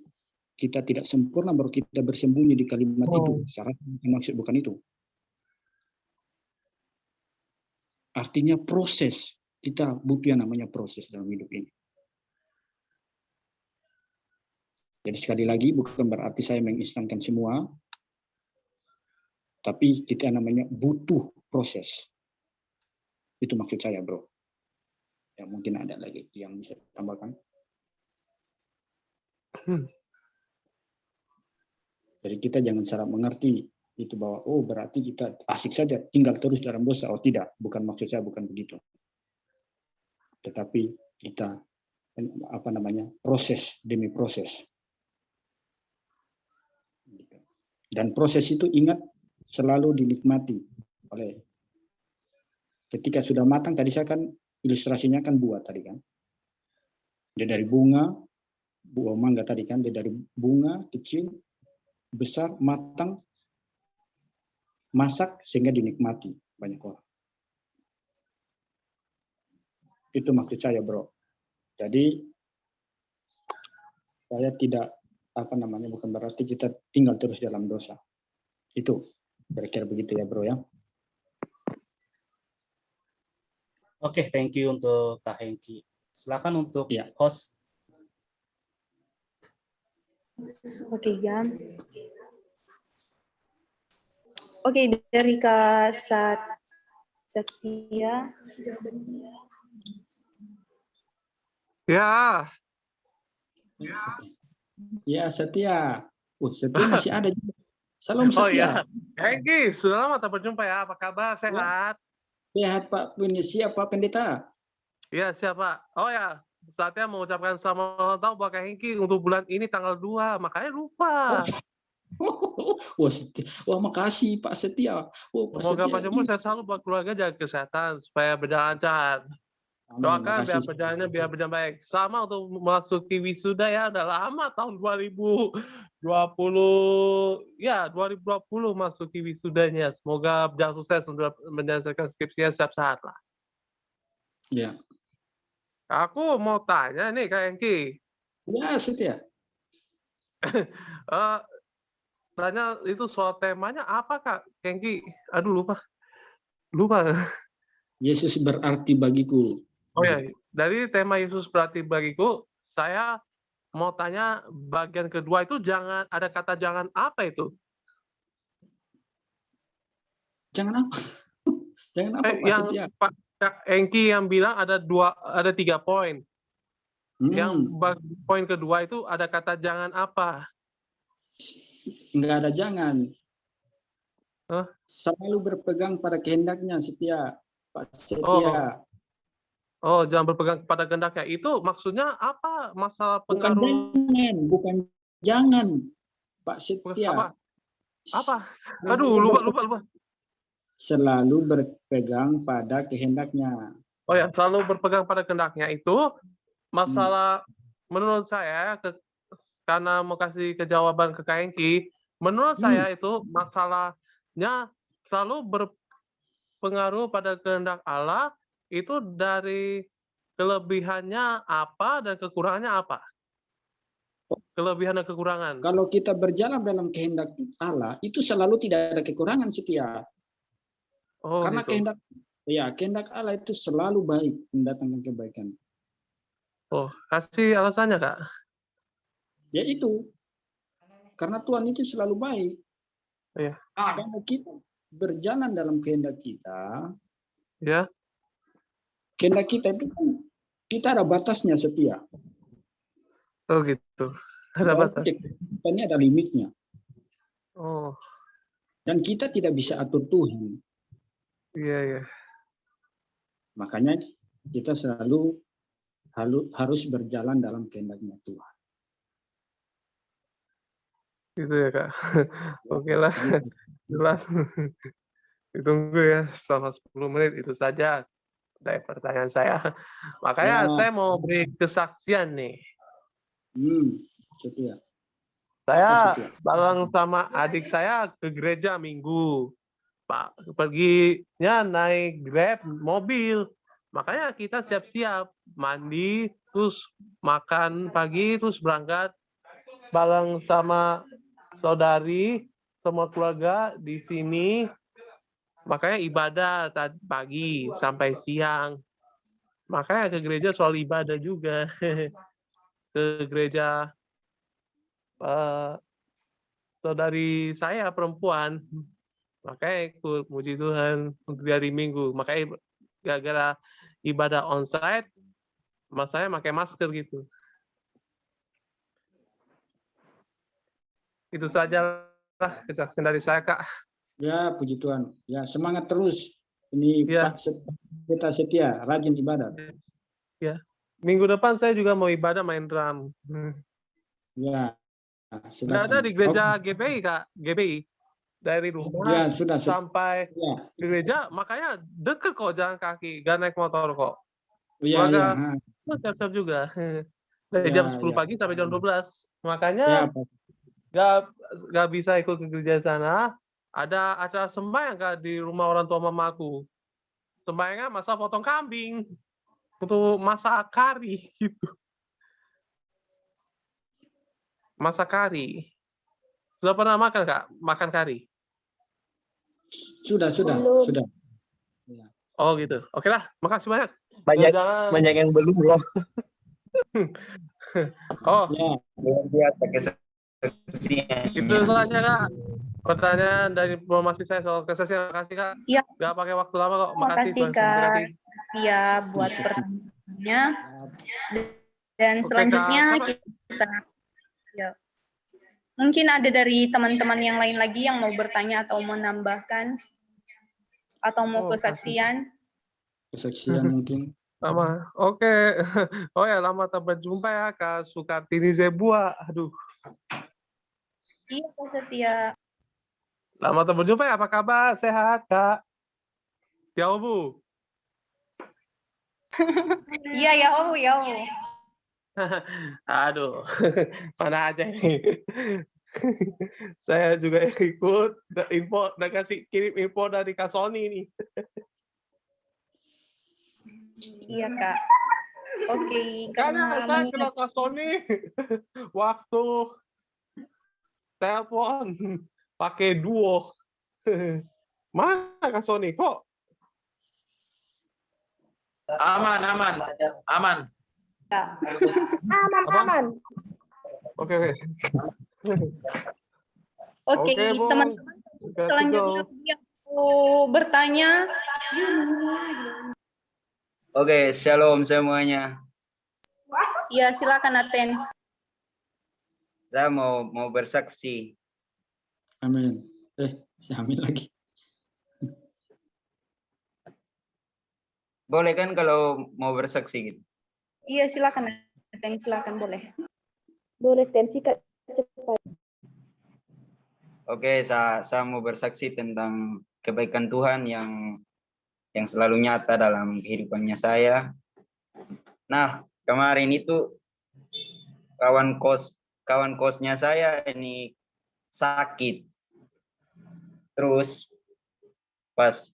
kita tidak sempurna baru kita bersembunyi di kalimat itu. Saya maksud bukan itu. Artinya proses, kita butuh yang namanya proses dalam hidup ini. Jadi sekali lagi bukan berarti saya menginstankan semua, tapi kita namanya butuh proses. Itu maksud saya, bro. Ya mungkin ada lagi yang bisa ditambahkan. Jadi kita jangan salah mengerti itu bahwa oh berarti kita asik saja tinggal terus dalam dosa. Oh tidak, bukan maksud saya bukan begitu. Tetapi kita proses demi proses. Dan proses itu ingat selalu dinikmati oleh ketika sudah matang. Tadi saya kan ilustrasinya kan buah tadi kan. Dia dari buah mangga tadi kan, dia dari bunga kecil, besar, matang, masak sehingga dinikmati banyak orang. Itu maksud saya, bro. Jadi saya tidak bukan berarti kita tinggal terus dalam dosa. Itu kira-kira begitu ya, bro ya. Oke, thank you untuk Kak Hengki. Silakan untuk host. Oke, Jam. Oke, dari Kak Setia. Ya. Ya, Setia. Setia masih ada juga. Salam Setia. Oh ya. Hengki, sudah lama tak berjumpa ya. Apa kabar? Sehat? Sehat, Pak. Siap, Pak Pendeta. Iya, siapa? Oh ya, saatnya mengucapkan selamat ulang tahun buat Kak Hengki untuk bulan ini tanggal 2, makanya lupa. Wah, makasih Pak Setia. Pak Semoga Setia Pak Jemur sehat selalu buat keluarga, jaga kesehatan supaya berjalan lancar. Amin, Doakan biar makasih. perjalanannya biar berjalan baik. Sama untuk memasuki wisuda ya, udah lama tahun 2020 ya 2020 masuki wisudanya. Semoga berjalan sukses untuk menyelesaikan skripsinya setiap saat lah. Ya. Aku mau tanya nih Kak Engki. Ya, Setia. Tanya itu soal temanya apa Kak Engki? Aduh lupa. Yesus berarti bagiku. Oh ya, dari tema Yesus berarti bagiku, saya mau tanya bagian kedua itu jangan ada kata jangan apa itu? Jangan apa? Jangan apa Pak Yang Setia? Pak Engki yang bilang ada 3 poin. Yang poin kedua itu ada kata jangan apa? Enggak ada jangan. Selalu berpegang pada kehendaknya Setia. Pak Setia. Oh, jangan berpegang kepada kehendaknya. Itu maksudnya apa? Masalah Bukan pengaruh. bukan jangan, Pak Setia. Apa? Aduh, lupa. Selalu berpegang pada kehendaknya. Oh ya, selalu berpegang pada kehendaknya itu masalah menurut saya karena mau kasih kejawaban ke Kak Engki, menurut saya itu masalahnya selalu berpengaruh pada kehendak Allah itu dari kelebihannya apa dan kekurangannya apa? Kelebihan dan kekurangan. Kalau kita berjalan dalam kehendak Allah, itu selalu tidak ada kekurangan Setia. Oh, karena gitu. kehendak Allah itu selalu baik, mendatangkan kebaikan. Oh, kasih alasannya Kak. Ya itu, karena Tuhan itu selalu baik. Iya. Kalau kita berjalan dalam kehendak kita, ya. Kehendak kita itu kan kita ada batasnya Setia. Oh gitu. Ada batas. Ini ada limitnya. Oh. Dan kita tidak bisa atur Tuhan. Iya. Makanya kita selalu harus berjalan dalam kehendaknya Tuhan. Gitu ya Kak. Oke lah. Jelas. Ditunggu ya selama 10 menit itu saja dari pertanyaan saya. Makanya saya mau beri kesaksian nih. Setia. Saya bareng sama adik saya ke gereja Minggu. Pak, perginya naik Grab mobil. Makanya kita siap-siap mandi, terus makan pagi, terus berangkat bareng sama saudari, semua keluarga di sini. Makanya ibadah tadi pagi sampai siang. Makanya ke gereja soal ibadah juga. Ke gereja saudari saya perempuan. Makanya ikut muji Tuhan untuk hari Minggu. Makanya gara-gara ibadah onsite, mas saya pakai masker gitu. Itu saja lah kesaksian dari saya, Kak. Ya, puji Tuhan. Ya, semangat terus. Ini Pak Setia, rajin ibadah. Ya. Minggu depan saya juga mau ibadah main drum. Ya. Nggak ada di gereja GPI, Kak. GPI. Dari rumah sampai ke gereja, makanya deket kok jalan kaki, gak naik motor kok. Keluarga siap-siap juga. Dari jam 10 pagi sampai jam 12. Makanya gak bisa ikut ke gereja sana. Ada acara sembahyang Kak di rumah orang tua mamaku. Sembahyangnya masa potong kambing. Untuk masak kari gitu. Masak kari. Sudah pernah makan Kak? Makan kari? Sudah. Oh gitu. Oke lah, makasih banyak. Banyak yang belum loh. Oh. Itu saja Kak. Pertanyaan dari informasi saya soal kesaksian. Makasih Kak. Iya. Gak pakai waktu lama kok. Makasih Kak. Iya buat pertanyaannya. Dan selanjutnya kita mungkin ada dari teman-teman yang lain lagi yang mau bertanya atau mau menambahkan atau mau kesaksian. Kesaksian mungkin. Sama. Oke. Oh ya, lama tak berjumpa ya Kak Sukartini Zebua. Aduh. Iya, Kak Setia. Selamat berjumpa ya, apa kabar? Sehat, Kak? Jauh, Bu? Iya, ya Om, ya Om. Aduh, mana aja ini. Saya juga ikut info, dan kasih kirim info dari Kak Sony nih. Iya, Kak. Oke, Karena karena saya mengingat kenal Kak Sony waktu telepon pakai duo. Mana Kak Sony? Kok? Aman. Aman. Oke. Oke, Bu. teman-teman, selanjutnya yang mau bertanya. Oke, shalom semuanya. Ya, silakan Aten. Saya mau bersaksi. Amin. Amin lagi. Boleh kan kalau mau bersaksi gitu? Iya, silakan Aten, silakan boleh. Boleh tensi Kak cepat. Oke, saya mau bersaksi tentang kebaikan Tuhan yang selalu nyata dalam kehidupannya saya. Nah, kemarin itu kawan kosnya saya ini sakit. Terus pas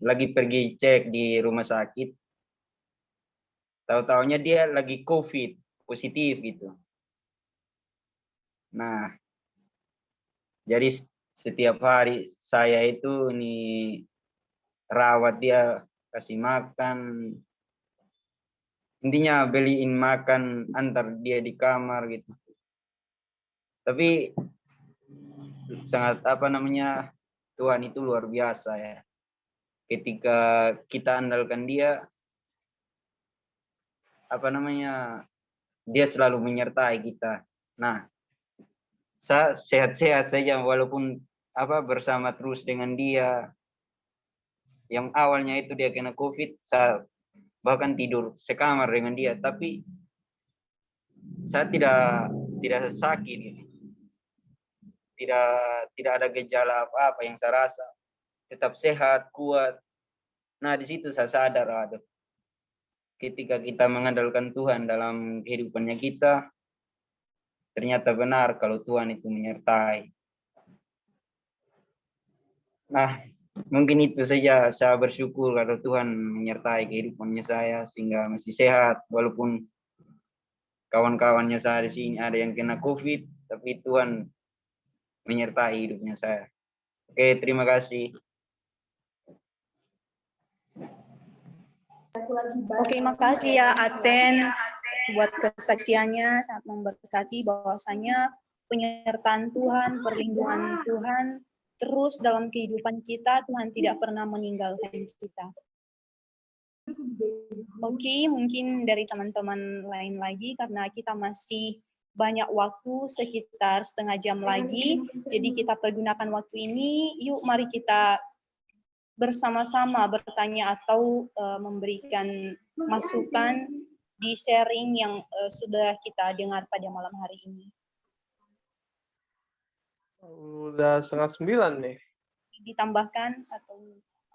lagi pergi cek di rumah sakit, tahu-taunya dia lagi COVID positif gitu. Nah, jadi setiap hari saya itu rawat dia, kasih makan, intinya beliin makan, antar dia di kamar gitu. Tapi sangat Tuhan itu luar biasa ya. Ketika kita andalkan dia, dia selalu menyertai kita. Nah, saya sehat-sehat saja walaupun bersama terus dengan dia. Yang awalnya itu dia kena COVID, saya bahkan tidur sekamar dengan dia, tapi saya tidak sakit gitu. Tidak ada gejala apa-apa yang saya rasa. Tetap sehat, kuat. Nah, di situ saya sadar, ketika kita mengandalkan Tuhan dalam kehidupannya kita, ternyata benar kalau Tuhan itu menyertai. Nah, mungkin itu saja, saya bersyukur kalau Tuhan menyertai kehidupannya saya sehingga masih sehat, walaupun kawan-kawannya saya di sini ada yang kena COVID, tapi Tuhan menyertai hidupnya saya. Oke, terima kasih. Oke, makasih ya Aten buat kesaksiannya, sangat memberkati bahwasanya penyertaan Tuhan, perlindungan Tuhan terus dalam kehidupan kita, Tuhan tidak pernah meninggalkan kita. Oke, mungkin dari teman-teman lain lagi karena kita masih banyak waktu, sekitar setengah jam lagi, jadi kita pergunakan waktu ini, yuk mari kita bersama-sama bertanya atau memberikan masukan di sharing yang sudah kita dengar pada malam hari ini. Udah 8:30 nih. Ditambahkan atau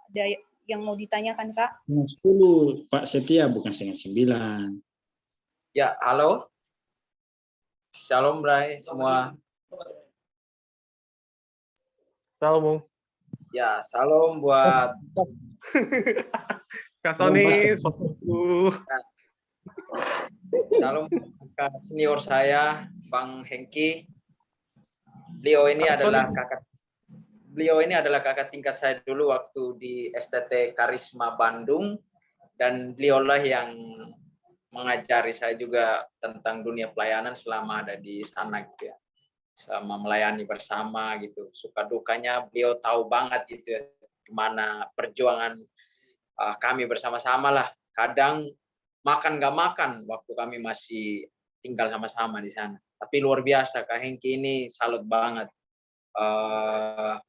ada yang mau ditanyakan, Kak? 10, Pak Setia, bukan 8:30. Ya, halo. Shalom, Bray, semua. Shalom. Ya, salam buat Kak Sony. Salam ke senior saya, Bang Hengki. Beliau ini adalah kakak tingkat saya dulu waktu di STT Karisma Bandung, dan beliaulah yang mengajari saya juga tentang dunia pelayanan selama ada di sana gitu ya. Selama melayani bersama gitu, suka dukanya beliau tahu banget gitu ya, gimana perjuangan kami bersama-sama lah. Kadang makan gak makan waktu kami masih tinggal sama-sama di sana. Tapi luar biasa, Kak Hengki ini salut banget.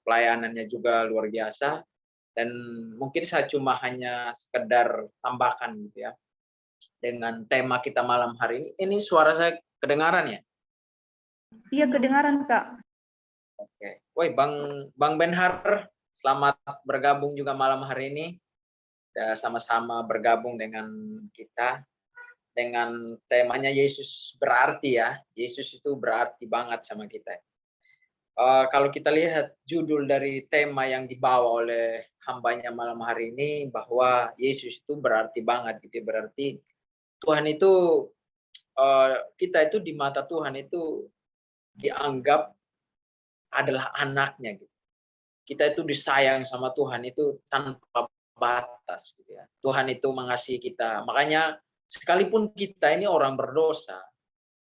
Pelayanannya juga luar biasa. Dan mungkin saya cuma hanya sekedar tambahkan gitu ya. Dengan tema kita malam hari ini suara saya kedengaran ya? Iya, kedengaran, Kak. Oke. Woi, Bang Benhar, selamat bergabung juga malam hari ini. Sama-sama bergabung dengan kita dengan temanya Yesus berarti ya. Yesus itu berarti banget sama kita. Kalau kita lihat judul dari tema yang dibawa oleh hambanya malam hari ini, bahwa Yesus itu berarti banget gitu. Berarti Tuhan itu, kita itu di mata Tuhan itu dianggap adalah anaknya gitu. Kita itu disayang sama Tuhan itu tanpa batas gitu ya. Tuhan itu mengasihi kita. Makanya sekalipun kita ini orang berdosa,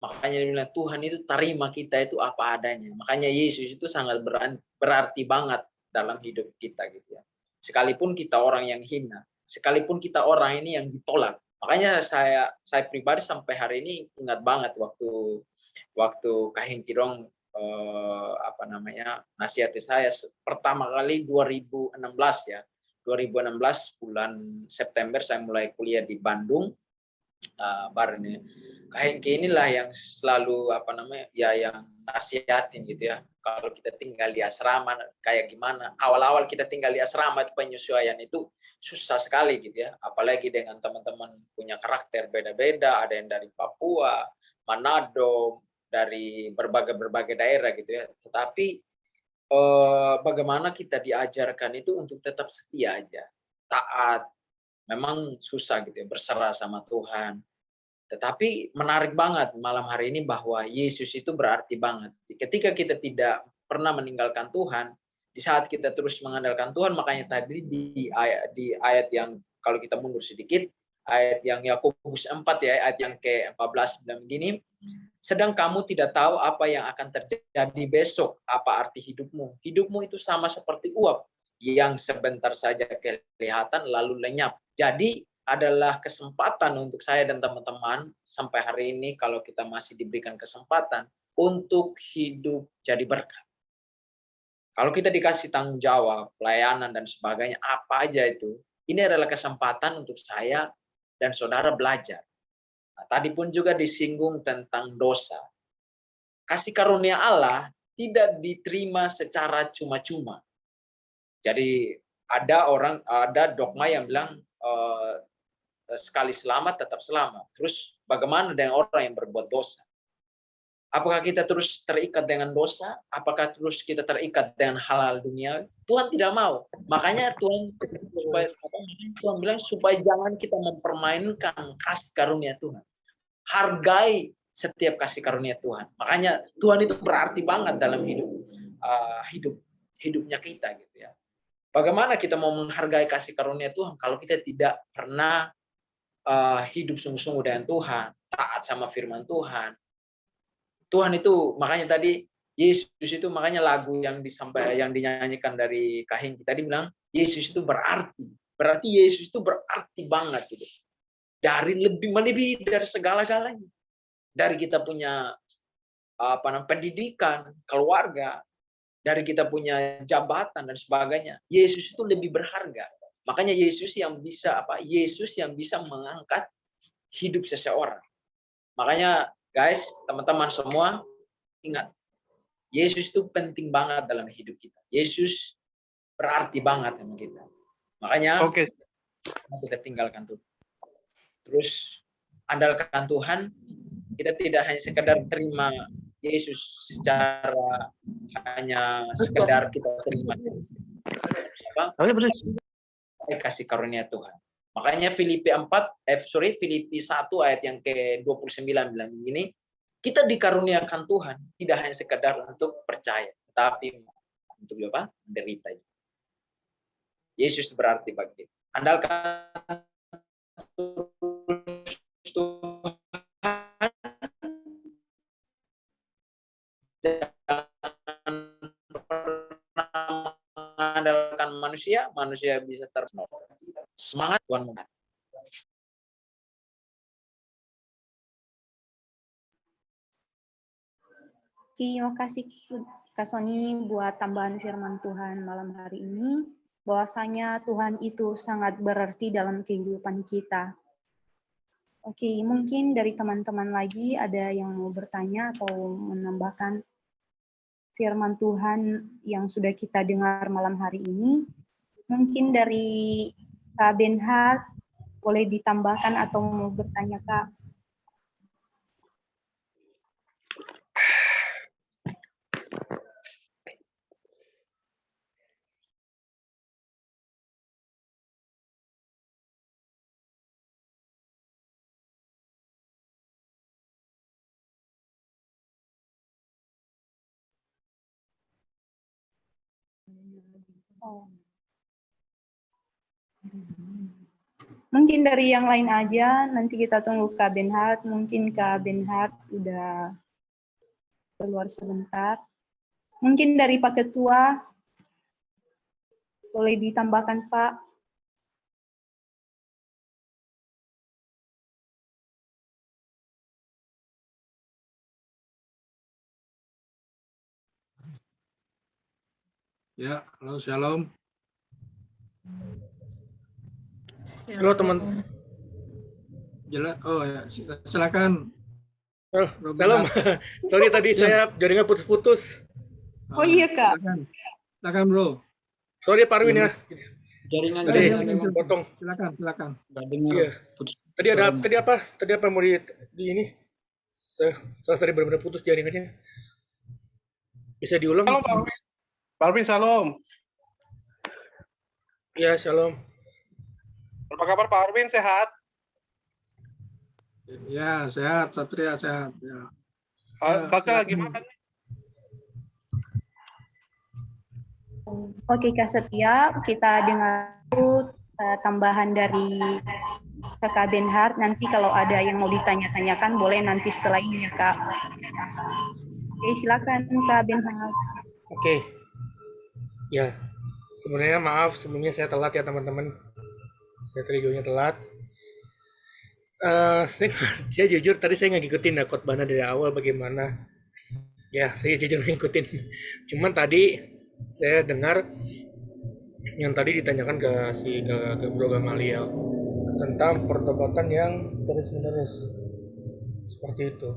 makanya dia bilang Tuhan itu terima kita itu apa adanya. Makanya Yesus itu sangat berarti banget dalam hidup kita gitu ya. Sekalipun kita orang yang hina, sekalipun kita orang ini yang ditolak. Makanya saya pribadi sampai hari ini ingat banget waktu Kahing Kidong nasihati saya pertama kali 2016 ya. 2016 bulan September saya mulai kuliah di Bandung. Baru ini Kahengki inilah yang selalu yang nasihatin gitu ya. Kalau kita tinggal di asrama kayak gimana? Awal-awal kita tinggal di asrama itu penyesuaian itu susah sekali gitu ya. Apalagi dengan teman-teman punya karakter beda-beda, ada yang dari Papua, Manado, dari berbagai daerah gitu ya. Tetapi bagaimana kita diajarkan itu untuk tetap setia aja, taat. Memang susah gitu ya, berserah sama Tuhan. Tetapi menarik banget malam hari ini bahwa Yesus itu berarti banget. Ketika kita tidak pernah meninggalkan Tuhan, di saat kita terus mengandalkan Tuhan, makanya tadi di ayat yang kalau kita mundur sedikit, ayat yang Yakobus 4 ya, ayat yang ke-14 bilang begini, sedang kamu tidak tahu apa yang akan terjadi besok, apa arti hidupmu. Hidupmu itu sama seperti uap yang sebentar saja kelihatan lalu lenyap. Jadi adalah kesempatan untuk saya dan teman-teman sampai hari ini kalau kita masih diberikan kesempatan untuk hidup jadi berkat. Kalau kita dikasih tanggung jawab, pelayanan dan sebagainya, apa aja itu, ini adalah kesempatan untuk saya dan saudara belajar. Nah, tadi pun juga disinggung tentang dosa. Kasih karunia Allah tidak diterima secara cuma-cuma. Jadi ada dogma yang bilang sekali selamat tetap selamat. Terus bagaimana dengan orang yang berbuat dosa? Apakah kita terus terikat dengan dosa? Apakah terus kita terikat dengan hal-hal dunia? Tuhan tidak mau. Makanya Tuhan bilang supaya jangan kita mempermainkan kasih karunia Tuhan. Hargai setiap kasih karunia Tuhan. Makanya Tuhan itu berarti banget dalam hidupnya kita gitu ya. Bagaimana kita mau menghargai kasih karunia Tuhan kalau kita tidak pernah hidup sungguh-sungguh dengan Tuhan, taat sama firman Tuhan. Tuhan itu makanya tadi Yesus itu makanya lagu yang dinyanyikan dari Kahing tadi bilang Yesus itu berarti Yesus itu berarti banget gitu. Melebihi dari segala-galanya. Dari kita punya pendidikan, keluarga, dari kita punya jabatan dan sebagainya. Yesus itu lebih berharga. Makanya Yesus yang bisa mengangkat hidup seseorang. Makanya guys, teman-teman semua, ingat, Yesus itu penting banget dalam hidup kita. Yesus berarti banget sama kita. Makanya kita tinggalkan Tuhan. Terus andalkan Tuhan, kita tidak hanya sekedar terima Yesus secara hanya sekedar kita terima. Kasih karunia Tuhan. Makanya Filipi 1 ayat yang ke-29 bilang begini, kita dikaruniakan Tuhan tidak hanya sekedar untuk percaya, tetapi untuk apa? Menderita. Yesus berarti bagi kita. Andalkan Tuhan, jangan pernah mengandalkan manusia bisa terpenuhi. Semangat Tuhan memberkati. Terima kasih Kak Sony buat tambahan firman Tuhan malam hari ini. Bahwasanya Tuhan itu sangat berarti dalam kehidupan kita. Oke, mungkin dari teman-teman lagi ada yang mau bertanya atau menambahkan. firman Tuhan yang sudah kita dengar malam hari ini. Mungkin dari Kak Benhard boleh ditambahkan atau mau bertanya, Kak? Oh. Mungkin dari yang lain aja, nanti kita tunggu Kak Benhard. Mungkin Kak Benhard udah keluar sebentar. Mungkin dari Pak Ketua, boleh ditambahkan, Pak? Ya, halo, shalom. Halo teman. Oh ya, silakan. Oh, salam. Sorry tadi saya jaringan putus-putus. Oh iya, Kak. Silakan, Bro. Sorry Pak Arwin ya. Jaringan potong. Silakan. Iya. Tadi apa mau di ini? Saya tadi benar-benar putus jaringannya. Bisa diulang? Halo Pak Arwin. Pak Arwin, shalom. Ya, shalom. Apa kabar Pak Arwin, sehat? Ya, sehat, Satria sehat. Ya. Satria lagi makan nih? Oke, Kak Setia, kita dengar tambahan dari Kak Benhard. Nanti kalau ada yang mau ditanya-tanyakan, boleh nanti setelah ini ya, Kak. Oke, silakan Kak Benhard. Oke. Ya, sebenarnya maaf sebelumnya saya telat ya teman-teman. Saya videonya telat. Saya jujur tadi saya nggak ngikutin khotbahnya dari awal bagaimana. Ya, saya jujur ngikutin. Cuman tadi saya dengar yang tadi ditanyakan ke Bro Gamaliel tentang pertobatan yang terus-menerus. Seperti itu.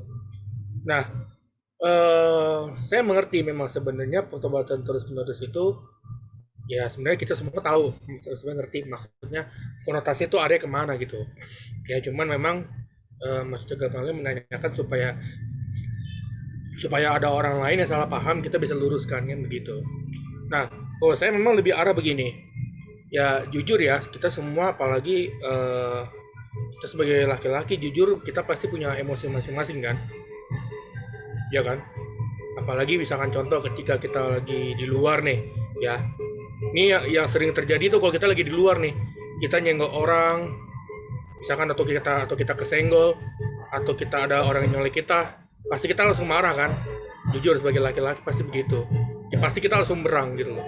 Nah, saya mengerti memang sebenarnya pertobatan terus-menerus itu ya sebenarnya kita semua tahu, sebenarnya ngerti maksudnya konotasi itu ada kemana gitu. Ya cuman memang maksudnya Gamaliel menanyakan supaya ada orang lain yang salah paham kita bisa luruskan kan begitu. Nah, kalau saya memang lebih arah begini. Ya jujur ya, kita semua apalagi kita sebagai laki-laki jujur kita pasti punya emosi masing-masing kan. Ya kan? Apalagi misalkan contoh ketika kita lagi di luar nih, ya. Ini yang sering terjadi tuh kalau kita lagi di luar nih, kita nyenggol orang, misalkan atau kita kesenggol, atau kita ada orang yang nyolek kita, pasti kita langsung marah kan? Jujur sebagai laki-laki pasti begitu. Ya pasti kita langsung berang gitu loh.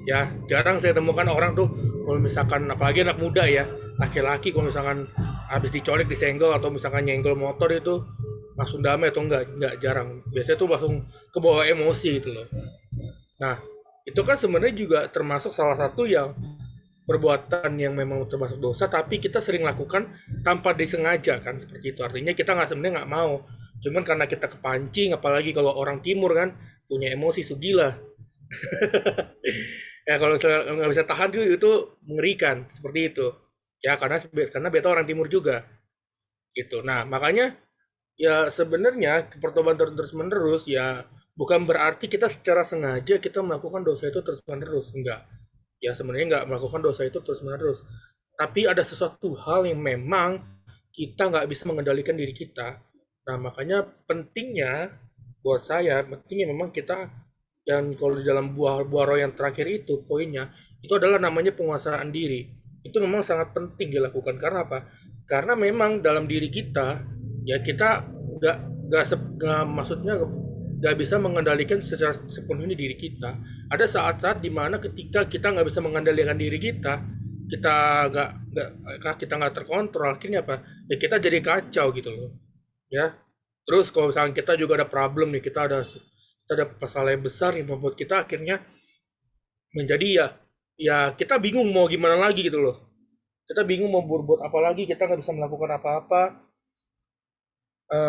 Ya jarang saya temukan orang tuh kalau misalkan apalagi anak muda ya, laki-laki kalau misalkan habis dicolek disenggol atau misalkan nyenggol motor itu langsung damai atau enggak jarang. Biasanya tuh langsung kebawa emosi gitu loh. Nah, itu kan sebenarnya juga termasuk salah satu yang perbuatan yang memang termasuk dosa tapi kita sering lakukan tanpa disengaja kan seperti itu. Artinya kita sebenarnya nggak mau, cuman karena kita kepancing, apalagi kalau orang timur kan punya emosi sugila. Ya kalau nggak bisa tahan itu mengerikan seperti itu ya karena beta orang timur juga gitu. Nah makanya ya sebenarnya pertobatan terus menerus ya bukan berarti kita secara sengaja kita melakukan dosa itu terus menerus, enggak. Ya sebenarnya enggak melakukan dosa itu terus menerus. Tapi ada sesuatu hal yang memang kita nggak bisa mengendalikan diri kita. Nah makanya pentingnya buat saya, pentingnya memang kita dan kalau di dalam buah roh yang terakhir itu poinnya itu adalah namanya penguasaan diri. Itu memang sangat penting dilakukan karena apa? Karena memang dalam diri kita ya kita nggak maksudnya nggak bisa mengendalikan secara sepenuhnya diri kita. Ada saat-saat dimana ketika kita nggak bisa mengendalikan diri kita nggak terkontrol, akhirnya apa? Ya kita jadi kacau gitu loh. Ya. Terus kalau misalnya kita juga ada problem nih, kita ada masalah yang besar yang membuat kita akhirnya menjadi ya kita bingung mau gimana lagi gitu loh. Kita bingung mau berbuat apa lagi, kita nggak bisa melakukan apa-apa.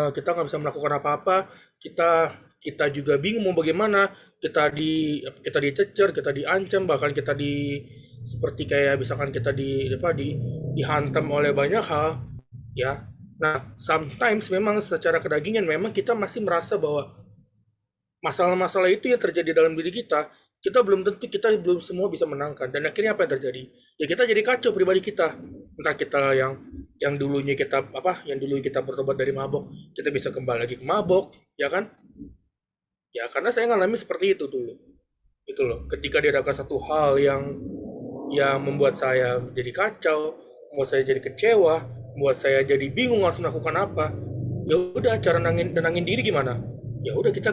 Kita nggak bisa melakukan apa-apa, kita juga bingung mau bagaimana, kita dicecer, kita diancam, bahkan kita seperti kayak misalkan kita dihantam oleh banyak hal, ya. Nah, sometimes memang secara kedagingan memang kita masih merasa bahwa masalah-masalah itu yang terjadi dalam diri kita belum semua bisa menangkan. Dan akhirnya apa yang terjadi? Ya kita jadi kacau pribadi kita. Entah kita yang dulunya kita bertobat dari mabok, kita bisa kembali lagi ke mabok, ya kan? Ya karena saya ngalami seperti itu dulu. Itu loh. Ketika dihadapkan satu hal yang membuat saya jadi kacau, membuat saya jadi kecewa, membuat saya jadi bingung harus melakukan apa. Ya udah, cara nenangin diri gimana? Ya udah, kita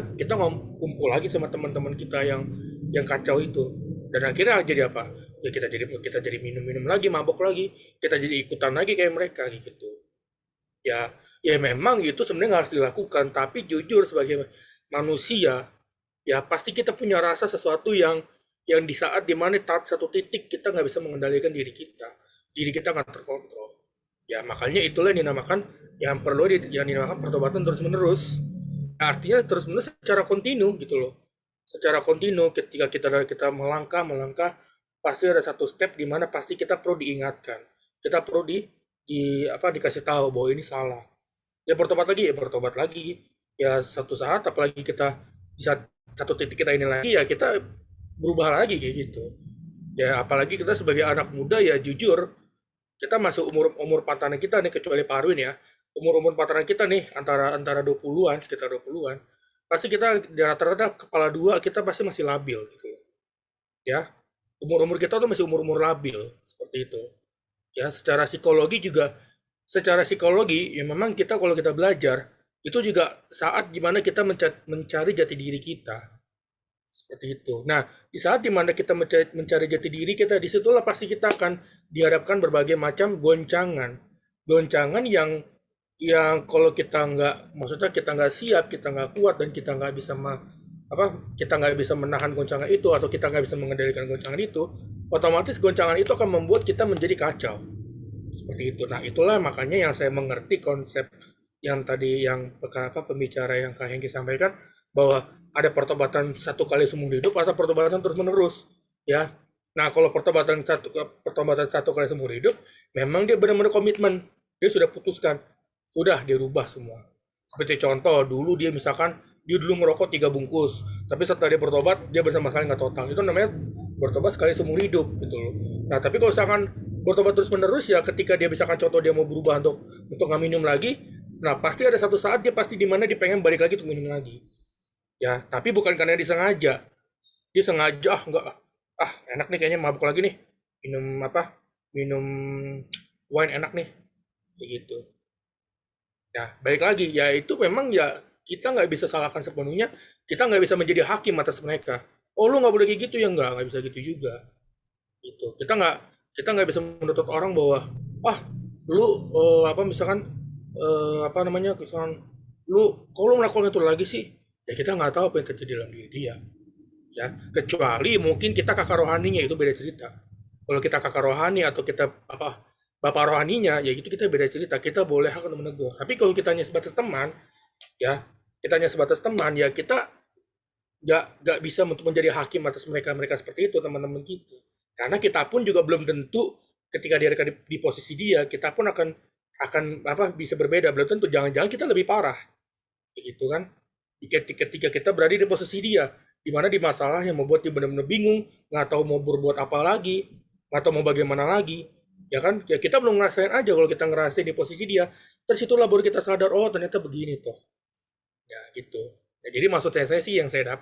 kumpul lagi sama teman-teman kita yang kacau itu. Dan akhirnya jadi apa? Ya kita jadi minum-minum lagi, mabok lagi, kita jadi ikutan lagi kayak mereka gitu. Ya memang itu sebenarnya harus dilakukan, tapi jujur sebagai manusia, ya pasti kita punya rasa sesuatu yang di saat dimana satu titik kita nggak bisa mengendalikan diri kita nggak terkontrol. Ya makanya itulah yang dinamakan pertobatan terus-menerus. Artinya terus-menerus secara kontinu gitu loh. Secara kontinu ketika kita melangkah, pasti ada satu step di mana pasti kita perlu diingatkan. Kita perlu dikasih tahu bahwa ini salah. Ya bertobat lagi. Ya satu saat apalagi kita di satu titik kita ini lagi, ya kita berubah lagi kayak gitu. Ya apalagi kita sebagai anak muda, ya jujur kita masuk umur pantaran kita nih, kecuali Pak Arwin ya. Umur pantaran kita nih antara 20-an, sekitar 20-an. Pasti kita di rata-rata kepala dua kita pasti masih labil gitu. Ya. Umur kita tuh masih umur labil seperti itu. Ya, secara psikologi ya memang kita kalau kita belajar itu juga saat dimana kita mencari jati diri kita. Seperti itu. Nah, di saat dimana kita mencari jati diri kita, disitulah pasti kita akan dihadapkan berbagai macam goncangan yang kalau kita nggak siap, kita nggak kuat, dan kita nggak bisa menahan goncangan itu, atau kita nggak bisa mengendalikan goncangan itu, otomatis goncangan itu akan membuat kita menjadi kacau. Seperti itu. Nah, itulah makanya yang saya mengerti konsep yang tadi pembicara yang Kak Hengki sampaikan, bahwa ada pertobatan satu kali seumur hidup atau pertobatan terus menerus, ya. Nah, kalau pertobatan satu kali seumur hidup, memang dia benar-benar komitmen, dia sudah putuskan, udah dia rubah semua. Seperti contoh, dulu dia dulu merokok 3 bungkus, tapi setelah dia bertobat, dia bersama sekali nggak total. Itu namanya bertobat sekali seumur hidup, gitu loh. Nah, tapi kalau misalkan bertobat terus menerus, ya ketika dia misalkan contoh dia mau berubah untuk nggak minum lagi, nah pasti ada satu saat dia dimana dia pengen balik lagi untuk minum lagi. Ya, tapi bukan karena disengaja. Dia sengaja, enak nih kayaknya, mabuk lagi nih. Minum wine enak nih. Kayak gitu. Nah, balik lagi, ya itu memang ya kita nggak bisa salahkan sepenuhnya, kita nggak bisa menjadi hakim atas mereka. Oh, lu nggak boleh kayak gitu, ya nggak bisa gitu juga. Gitu. Kita nggak bisa menuntut orang bahwa, lu misalkan kalau lu melakukan itu lagi sih, ya kita nggak tahu apa yang terjadi dalam diri dia, ya kecuali mungkin kita kakak rohaninya, itu beda cerita. Kalau kita kakak rohani atau kita bapak rohaninya, ya itu kita beda cerita, kita boleh hak untuk menegur. Tapi kalau kita hanya sebatas teman, ya kita nggak bisa untuk menjadi hakim atas mereka seperti itu, teman-teman kita, karena kita pun juga belum tentu ketika dia di posisi dia, kita pun akan bisa berbeda, belum tentu, jangan-jangan kita lebih parah, gitu kan. Ketika kita berada di posisi dia, di mana di masalah yang membuat dia benar-benar bingung, nggak tahu mau berbuat apa lagi, nggak tahu mau bagaimana lagi, ya kan? Ya kita belum ngerasain aja. Kalau kita ngerasain di posisi dia, terus itulah baru kita sadar, oh ternyata begini toh, ya gitu. Ya, jadi maksud saya sih yang saya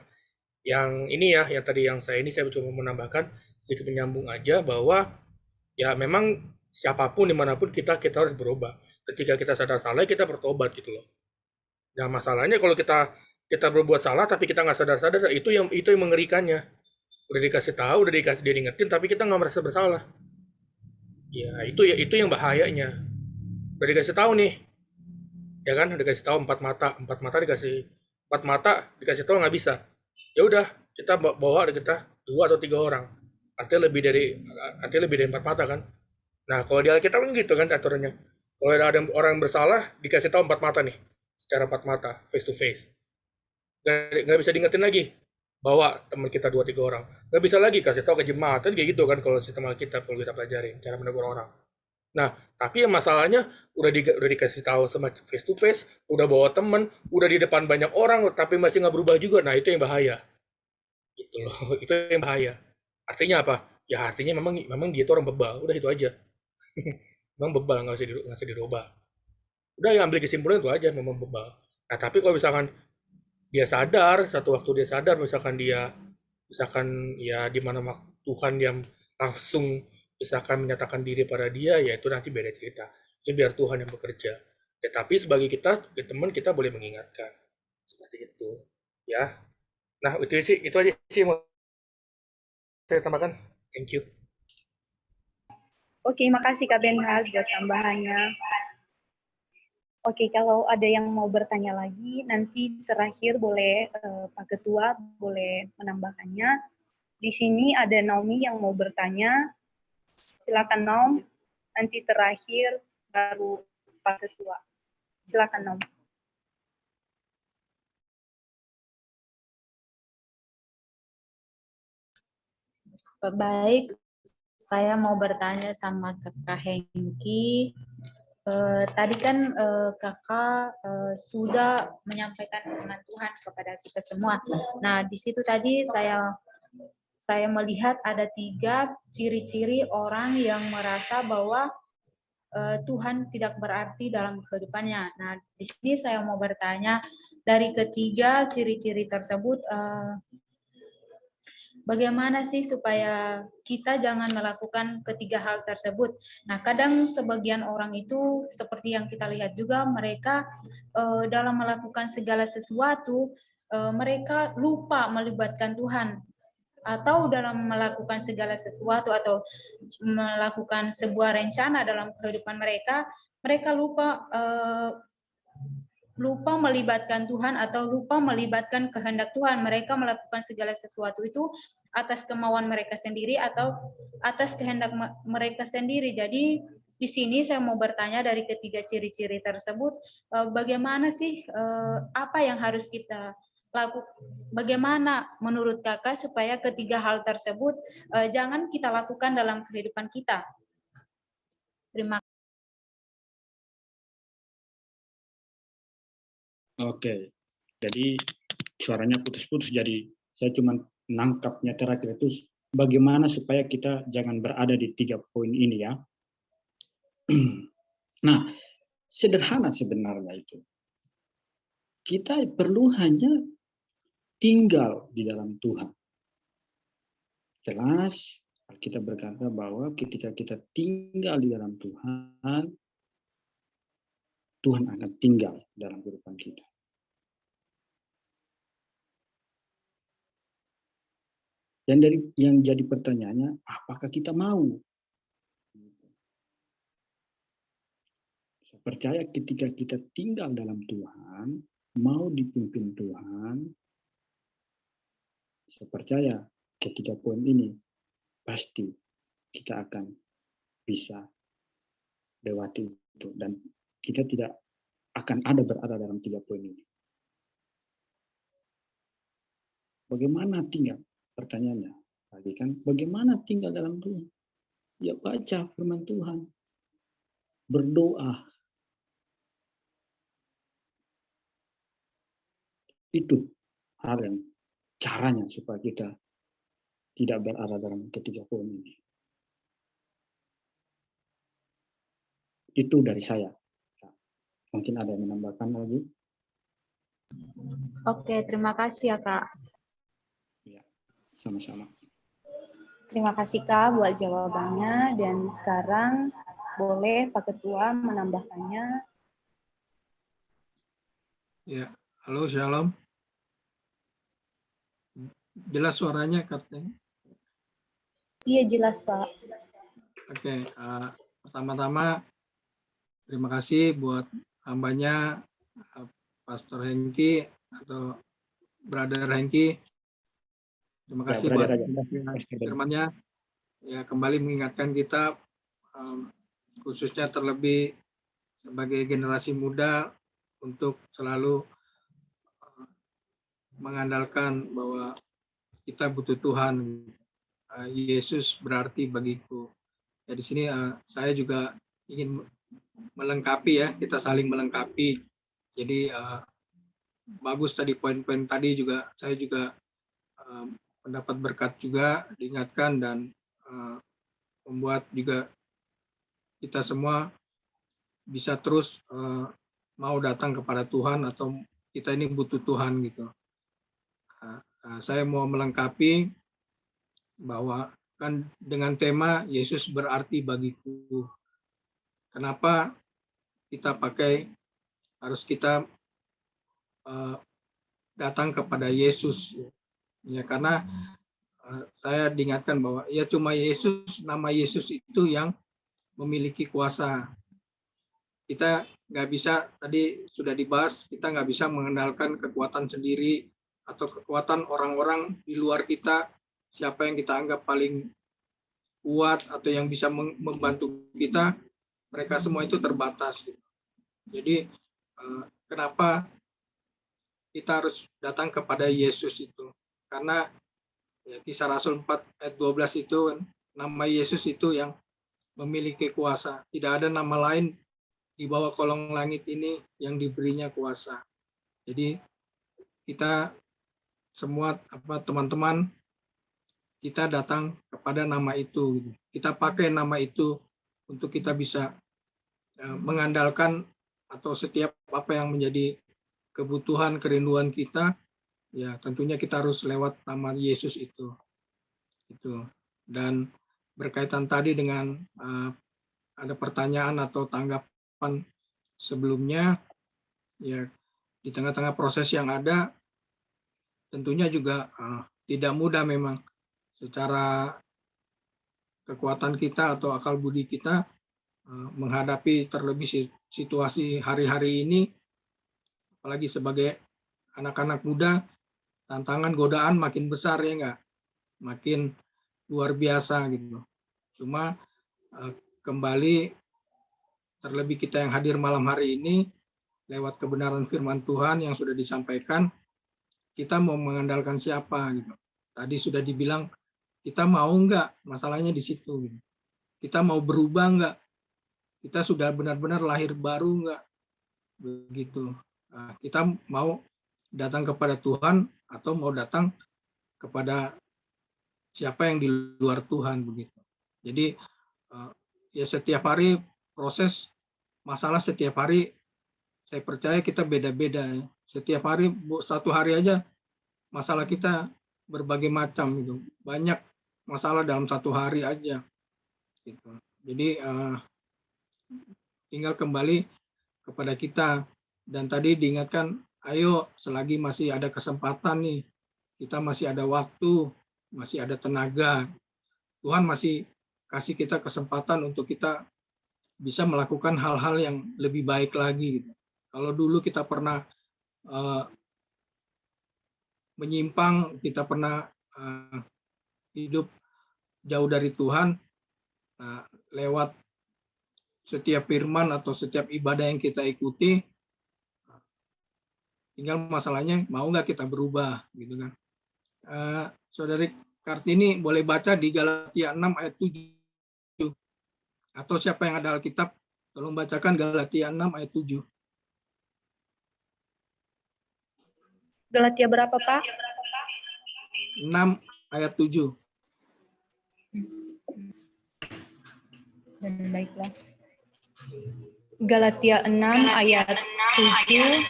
cuma menambahkan sedikit menyambung aja, bahwa ya memang siapapun dimanapun kita harus berubah. Ketika kita sadar salah, kita bertobat gitu loh. Nah, masalahnya kalau kita berbuat salah tapi kita nggak sadar-sadar, itu yang mengerikannya. Udah dikasih tahu, udah dikasih dia ingetin, tapi kita nggak merasa bersalah. Ya itu yang bahayanya. Udah dikasih tahu nih, ya kan, udah dikasih tahu 4 mata dikasih tahu nggak bisa. Ya udah, kita bawa kita 2 atau 3 orang. Artinya lebih dari 4 mata kan. Nah, kalau di Alkitab kan gitu kan aturannya. Kalau ada orang yang bersalah, dikasih tahu 4 mata nih, secara 4 mata, face to face. nggak bisa diingetin lagi. Bawa teman kita 2-3 orang. Nggak bisa lagi kasih tahu ke jemaat. Kan kayak gitu kan kalau sistem Alkitab, kalau kita pelajarin, cara menegur orang. Nah, tapi yang masalahnya udah dikasih tahu sama face to face, udah bawa temen, udah di depan banyak orang, tapi masih nggak berubah juga. Nah, itu yang bahaya. Gitu loh. Itu yang bahaya. Artinya apa? Ya artinya memang dia itu orang bebal. Udah itu aja. Memang bebal, nggak usah dirubah. Udah yang ambil kesimpulan itu aja, memang bebal. Nah, tapi kalau misalkan dia sadar, satu waktu dia sadar, misalkan ya di mana Tuhan yang langsung misalkan menyatakan diri pada dia, ya itu nanti beda cerita. Itu biar Tuhan yang bekerja. Ya, tapi sebagai kita, teman kita boleh mengingatkan. Seperti itu. Ya. Nah, itu aja sih yang mau saya tambahkan. Thank you. Oke, makasih Kak Benhas buat tambahannya. Oke, kalau ada yang mau bertanya lagi, nanti terakhir boleh Pak Ketua boleh menambahkannya. Di sini ada Naomi yang mau bertanya. Silakan Naom. Nanti terakhir baru Pak Ketua. Silakan Naom. Baik, saya mau bertanya sama Kakak Hengki. Tadi kan kakak sudah menyampaikan firman Tuhan kepada kita semua. Nah, di situ tadi saya melihat ada 3 ciri-ciri orang yang merasa bahwa Tuhan tidak berarti dalam kehidupannya. Nah, di sini saya mau bertanya, dari ketiga ciri-ciri tersebut, bagaimana sih supaya kita jangan melakukan ketiga hal tersebut? Nah, kadang sebagian orang itu seperti yang kita lihat juga, mereka dalam melakukan segala sesuatu, mereka lupa melibatkan Tuhan. Atau dalam melakukan segala sesuatu atau melakukan sebuah rencana dalam kehidupan mereka, mereka lupa melibatkan Tuhan atau lupa melibatkan kehendak Tuhan. Mereka melakukan segala sesuatu itu atas kemauan mereka sendiri atau atas kehendak mereka sendiri. Jadi di sini saya mau bertanya dari ketiga ciri-ciri tersebut, bagaimana sih apa yang harus kita lakukan? Bagaimana menurut kakak supaya ketiga hal tersebut jangan kita lakukan dalam kehidupan kita? Terima kasih. Oke, jadi suaranya putus-putus, jadi saya cuma nangkapnya terakhir itu bagaimana supaya kita jangan berada di 3 poin ini ya. Nah, sederhana sebenarnya itu. Kita perlu hanya tinggal di dalam Tuhan. Jelas, kita berkata bahwa ketika kita tinggal di dalam Tuhan, Tuhan akan tinggal dalam kehidupan kita. Dan yang jadi pertanyaannya, apakah kita mau? Saya percaya ketika kita tinggal dalam Tuhan, mau dipimpin Tuhan, saya percaya ketiga poin ini pasti kita akan bisa lewati itu. Dan kita tidak akan berada dalam 3 poin ini. Bagaimana tinggal? Pertanyaannya lagi kan, bagaimana tinggal dalam Tuhan? Ya baca firman Tuhan, berdoa. Itu hal yang caranya supaya kita tidak berada dalam ketiga poin ini. Itu dari saya. Mungkin ada yang menambahkan lagi? Oke, terima kasih ya Kak. Ya, sama-sama. Terima kasih Kak buat jawabannya, dan sekarang boleh Pak Ketua menambahkannya. Ya, halo Shalom. Jelas suaranya katanya? Iya jelas Pak. Oke, pertama-tama terima kasih buat hambanya Pastor Hengki atau Brother Hengki. Terima kasih buat firman-Nya. Ya, kembali mengingatkan kita, khususnya terlebih sebagai generasi muda, untuk selalu mengandalkan bahwa kita butuh Tuhan. Yesus berarti bagiku. Ya, di sini saya juga ingin melengkapi ya, kita saling melengkapi. Jadi bagus tadi poin-poin tadi juga saya juga mendapat berkat juga diingatkan dan membuat juga kita semua bisa terus mau datang kepada Tuhan atau kita ini butuh Tuhan gitu. Saya mau melengkapi bahwa kan dengan tema Yesus berarti bagiku. Kenapa kita harus kita datang kepada Yesus? Ya karena saya diingatkan bahwa ya cuma Yesus, nama Yesus itu yang memiliki kuasa. Kita nggak bisa, tadi sudah dibahas, kita nggak bisa mengandalkan kekuatan sendiri atau kekuatan orang-orang di luar kita, siapa yang kita anggap paling kuat atau yang bisa membantu kita, mereka semua itu terbatas. Jadi kenapa kita harus datang kepada Yesus itu? Karena ya, Kisah Rasul 4 ayat 12 itu nama Yesus itu yang memiliki kuasa. Tidak ada nama lain di bawah kolong langit ini yang diberinya kuasa. Jadi kita semua teman-teman kita datang kepada nama itu. Kita pakai nama itu untuk kita bisa mengandalkan atau setiap apa yang menjadi kebutuhan, kerinduan kita, ya tentunya kita harus lewat nama Yesus itu. Dan berkaitan tadi dengan ada pertanyaan atau tanggapan sebelumnya, ya di tengah-tengah proses yang ada, tentunya juga tidak mudah memang secara kekuatan kita atau akal budi kita menghadapi terlebih situasi hari-hari ini, apalagi sebagai anak-anak muda, tantangan godaan makin besar ya enggak, makin luar biasa gitu. Cuma kembali terlebih kita yang hadir malam hari ini lewat kebenaran firman Tuhan yang sudah disampaikan, kita mau mengandalkan siapa gitu. Tadi sudah dibilang kita mau enggak, masalahnya di situ gitu. Kita mau berubah enggak? Kita sudah benar-benar lahir baru enggak? Begitu. Kita mau datang kepada Tuhan atau mau datang kepada siapa yang di luar Tuhan begitu. Jadi ya setiap hari proses masalah setiap hari saya percaya kita beda-beda. Setiap hari satu hari aja masalah kita berbagai macam gitu. Banyak masalah dalam satu hari aja gitu. Jadi tinggal kembali kepada kita. Dan tadi diingatkan, ayo selagi masih ada kesempatan nih, kita masih ada waktu, masih ada tenaga, Tuhan masih kasih kita kesempatan untuk kita bisa melakukan hal-hal yang lebih baik lagi. Gitu. Kalau dulu kita pernah menyimpang, kita pernah hidup jauh dari Tuhan, lewat setiap firman atau setiap ibadah yang kita ikuti, tinggal masalahnya mau nggak kita berubah, gitu kan? Saudari Kartini boleh baca di Galatia 6 ayat 7. Atau siapa yang ada Alkitab, tolong bacakan Galatia 6 ayat 7. Galatia berapa, Pak? 6 ayat 7. Dan baiklah. Galatia 6 ayat 7.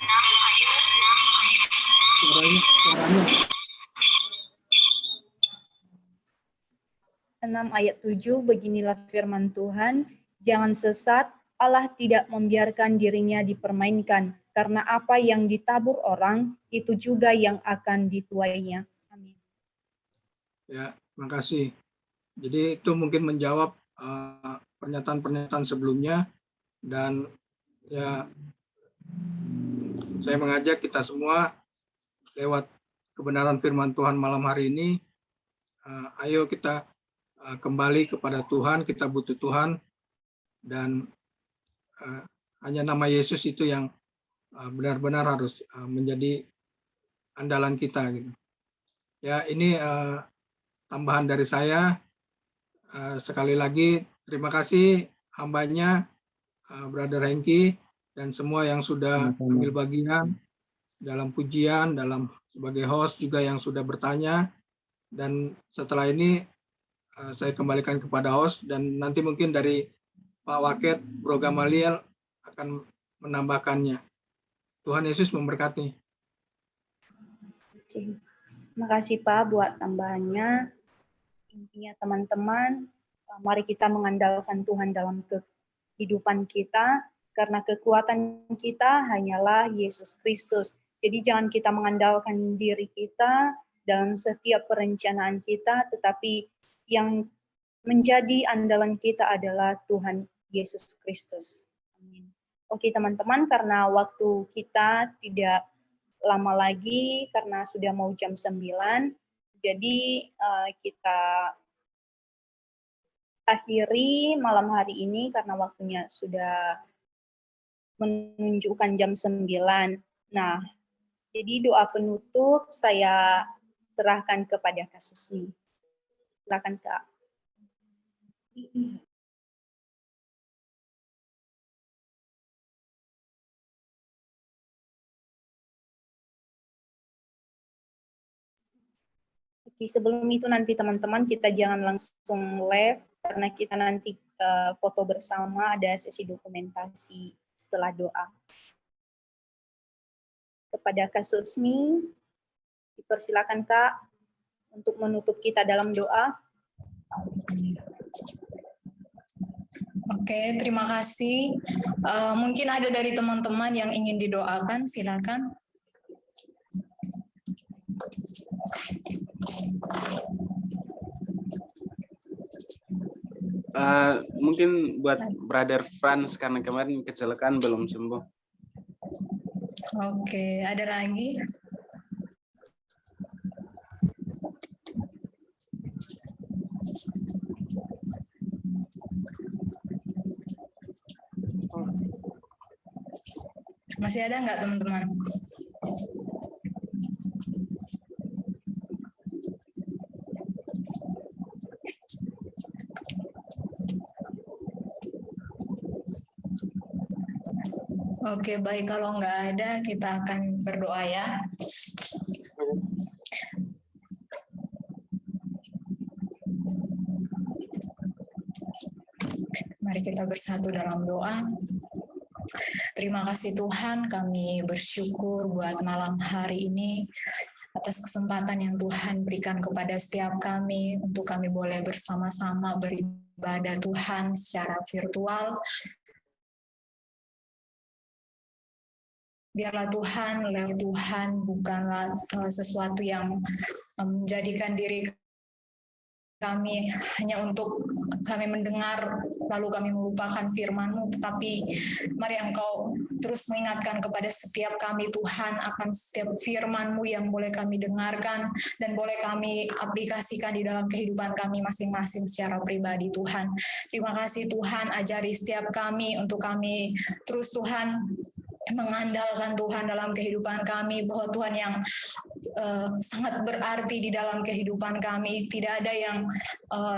Suaranya. 6 ayat 7, beginilah firman Tuhan, jangan sesat, Allah tidak membiarkan dirinya dipermainkan, karena apa yang ditabur orang, itu juga yang akan dituainya. Amin. Ya, makasih. Jadi itu mungkin menjawab pernyataan-pernyataan sebelumnya, dan ya saya mengajak kita semua lewat kebenaran firman Tuhan malam hari ini, ayo kita kembali kepada Tuhan, kita butuh Tuhan, dan hanya nama Yesus itu yang benar-benar harus menjadi andalan kita gitu. Ya, ini tambahan dari saya. Sekali lagi terima kasih hambanya Brother Hengki dan semua yang sudah ambil bagian dalam pujian, dalam sebagai host juga yang sudah bertanya. Dan setelah ini saya kembalikan kepada host dan nanti mungkin dari Pak Waket, Bro Gamaliel akan menambahkannya. Tuhan Yesus memberkati. Terima kasih Pak buat tambahannya. Intinya teman-teman, mari kita mengandalkan Tuhan dalam kehidupan kita, karena kekuatan kita hanyalah Yesus Kristus. Jadi jangan kita mengandalkan diri kita dalam setiap perencanaan kita, tetapi yang menjadi andalan kita adalah Tuhan Yesus Kristus. Amin. Oke teman-teman, karena waktu kita tidak lama lagi, karena sudah mau jam 9, jadi kita akhiri malam hari ini karena waktunya sudah menunjukkan jam 9. Nah, jadi doa penutup saya serahkan kepada Kak Susmi. Silakan Kak. Oke, sebelum itu nanti teman-teman kita jangan langsung live karena kita nanti foto bersama, ada sesi dokumentasi setelah doa. Kepada Kak Susmi, dipersilakan Kak untuk menutup kita dalam doa. Oke, terima kasih. Mungkin ada dari teman-teman yang ingin didoakan, silakan. Mungkin buat Brother Franz karena kemarin kecelakaan belum sembuh. Oke, ada lagi? Masih ada nggak teman-teman? Oke, baik. Kalau nggak ada, kita akan berdoa ya. Mari kita bersatu dalam doa. Terima kasih Tuhan, kami bersyukur buat malam hari ini atas kesempatan yang Tuhan berikan kepada setiap kami untuk kami boleh bersama-sama beribadah Tuhan secara virtual. Biarlah Tuhan, lewat Tuhan bukanlah sesuatu yang menjadikan diri kami hanya untuk kami mendengar lalu kami melupakan firman-Mu, tetapi mari Engkau terus mengingatkan kepada setiap kami Tuhan akan setiap firman-Mu yang boleh kami dengarkan dan boleh kami aplikasikan di dalam kehidupan kami masing-masing secara pribadi Tuhan. Terima kasih Tuhan, ajari setiap kami untuk kami terus Tuhan mengandalkan Tuhan dalam kehidupan kami, bahwa Tuhan yang sangat berarti di dalam kehidupan kami. Tidak ada yang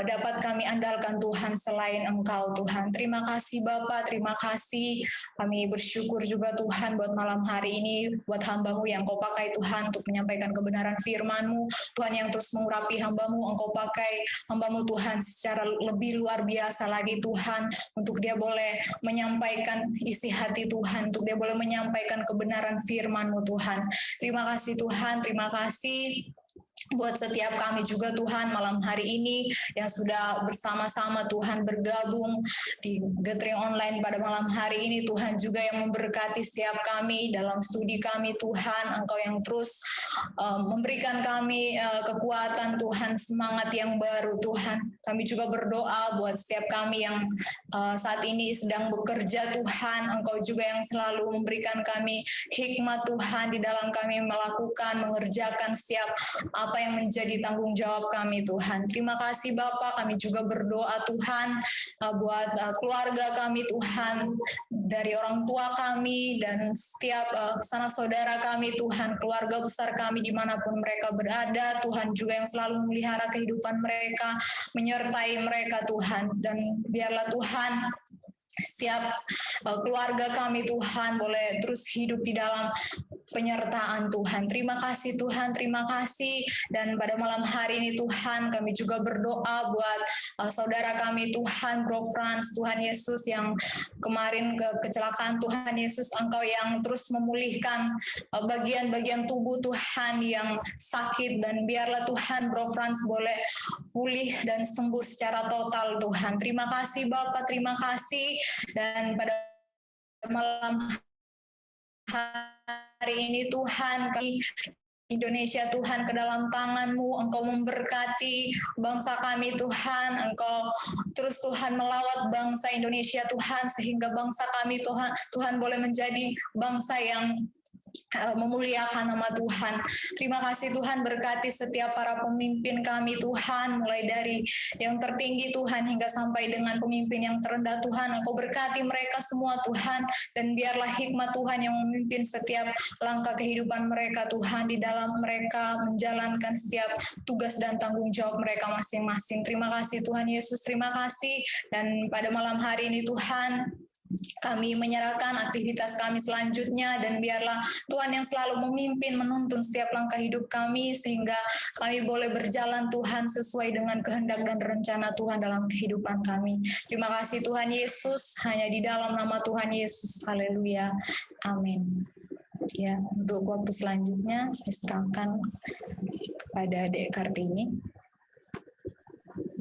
dapat kami andalkan Tuhan selain Engkau Tuhan. Terima kasih Bapa, terima kasih. Kami bersyukur juga Tuhan buat malam hari ini, buat hamba-Mu yang Kau pakai Tuhan untuk menyampaikan kebenaran firman-Mu. Tuhan yang terus mengurapi hamba-Mu, Engkau pakai hamba-Mu Tuhan secara lebih luar biasa lagi Tuhan, untuk dia boleh menyampaikan isi hati Tuhan, untuk dia boleh menyampaikan kebenaran firman-Mu Tuhan. Terima kasih Tuhan, terima kasih buat setiap kami juga Tuhan malam hari ini yang sudah bersama-sama Tuhan bergabung di gathering online pada malam hari ini. Tuhan juga yang memberkati setiap kami dalam studi kami Tuhan. Engkau yang terus memberikan kami kekuatan Tuhan, semangat yang baru Tuhan. Kami juga berdoa buat setiap kami yang saat ini sedang bekerja Tuhan. Engkau juga yang selalu memberikan kami hikmat Tuhan di dalam kami melakukan, mengerjakan setiap apa apa yang menjadi tanggung jawab kami Tuhan. Terima kasih Bapa, kami juga berdoa Tuhan buat keluarga kami Tuhan, dari orang tua kami dan setiap sanak saudara kami Tuhan, keluarga besar kami dimanapun mereka berada, Tuhan juga yang selalu memelihara kehidupan mereka, menyertai mereka Tuhan, dan biarlah Tuhan setiap keluarga kami Tuhan boleh terus hidup di dalam penyertaan Tuhan. Terima kasih Tuhan, terima kasih. Dan pada malam hari ini Tuhan, kami juga berdoa buat saudara kami Tuhan, Bro Frans, Tuhan Yesus yang kemarin kecelakaan, Tuhan Yesus, Engkau yang terus memulihkan bagian-bagian tubuh Tuhan yang sakit, dan biarlah Tuhan Bro Frans boleh pulih dan sembuh secara total Tuhan. Terima kasih Bapak, terima kasih. Dan pada malam hari ini Tuhan, kami Indonesia Tuhan ke dalam tangan-Mu, Engkau memberkati bangsa kami Tuhan, Engkau terus Tuhan melawat bangsa Indonesia Tuhan, sehingga bangsa kami Tuhan boleh menjadi bangsa yang memuliakan nama Tuhan. Terima kasih Tuhan, berkati setiap para pemimpin kami Tuhan, mulai dari yang tertinggi Tuhan hingga sampai dengan pemimpin yang terendah Tuhan. Engkau berkati mereka semua Tuhan, dan biarlah hikmat Tuhan yang memimpin setiap langkah kehidupan mereka Tuhan, di dalam mereka menjalankan setiap tugas dan tanggung jawab mereka masing-masing. Terima kasih Tuhan Yesus, terima kasih. Dan pada malam hari ini Tuhan, kami menyerahkan aktivitas kami selanjutnya, dan biarlah Tuhan yang selalu memimpin, menuntun setiap langkah hidup kami, sehingga kami boleh berjalan Tuhan sesuai dengan kehendak dan rencana Tuhan dalam kehidupan kami. Terima kasih Tuhan Yesus, hanya di dalam nama Tuhan Yesus. Haleluya. Amin. Ya, untuk waktu selanjutnya saya serahkan kepada Dek Kartini.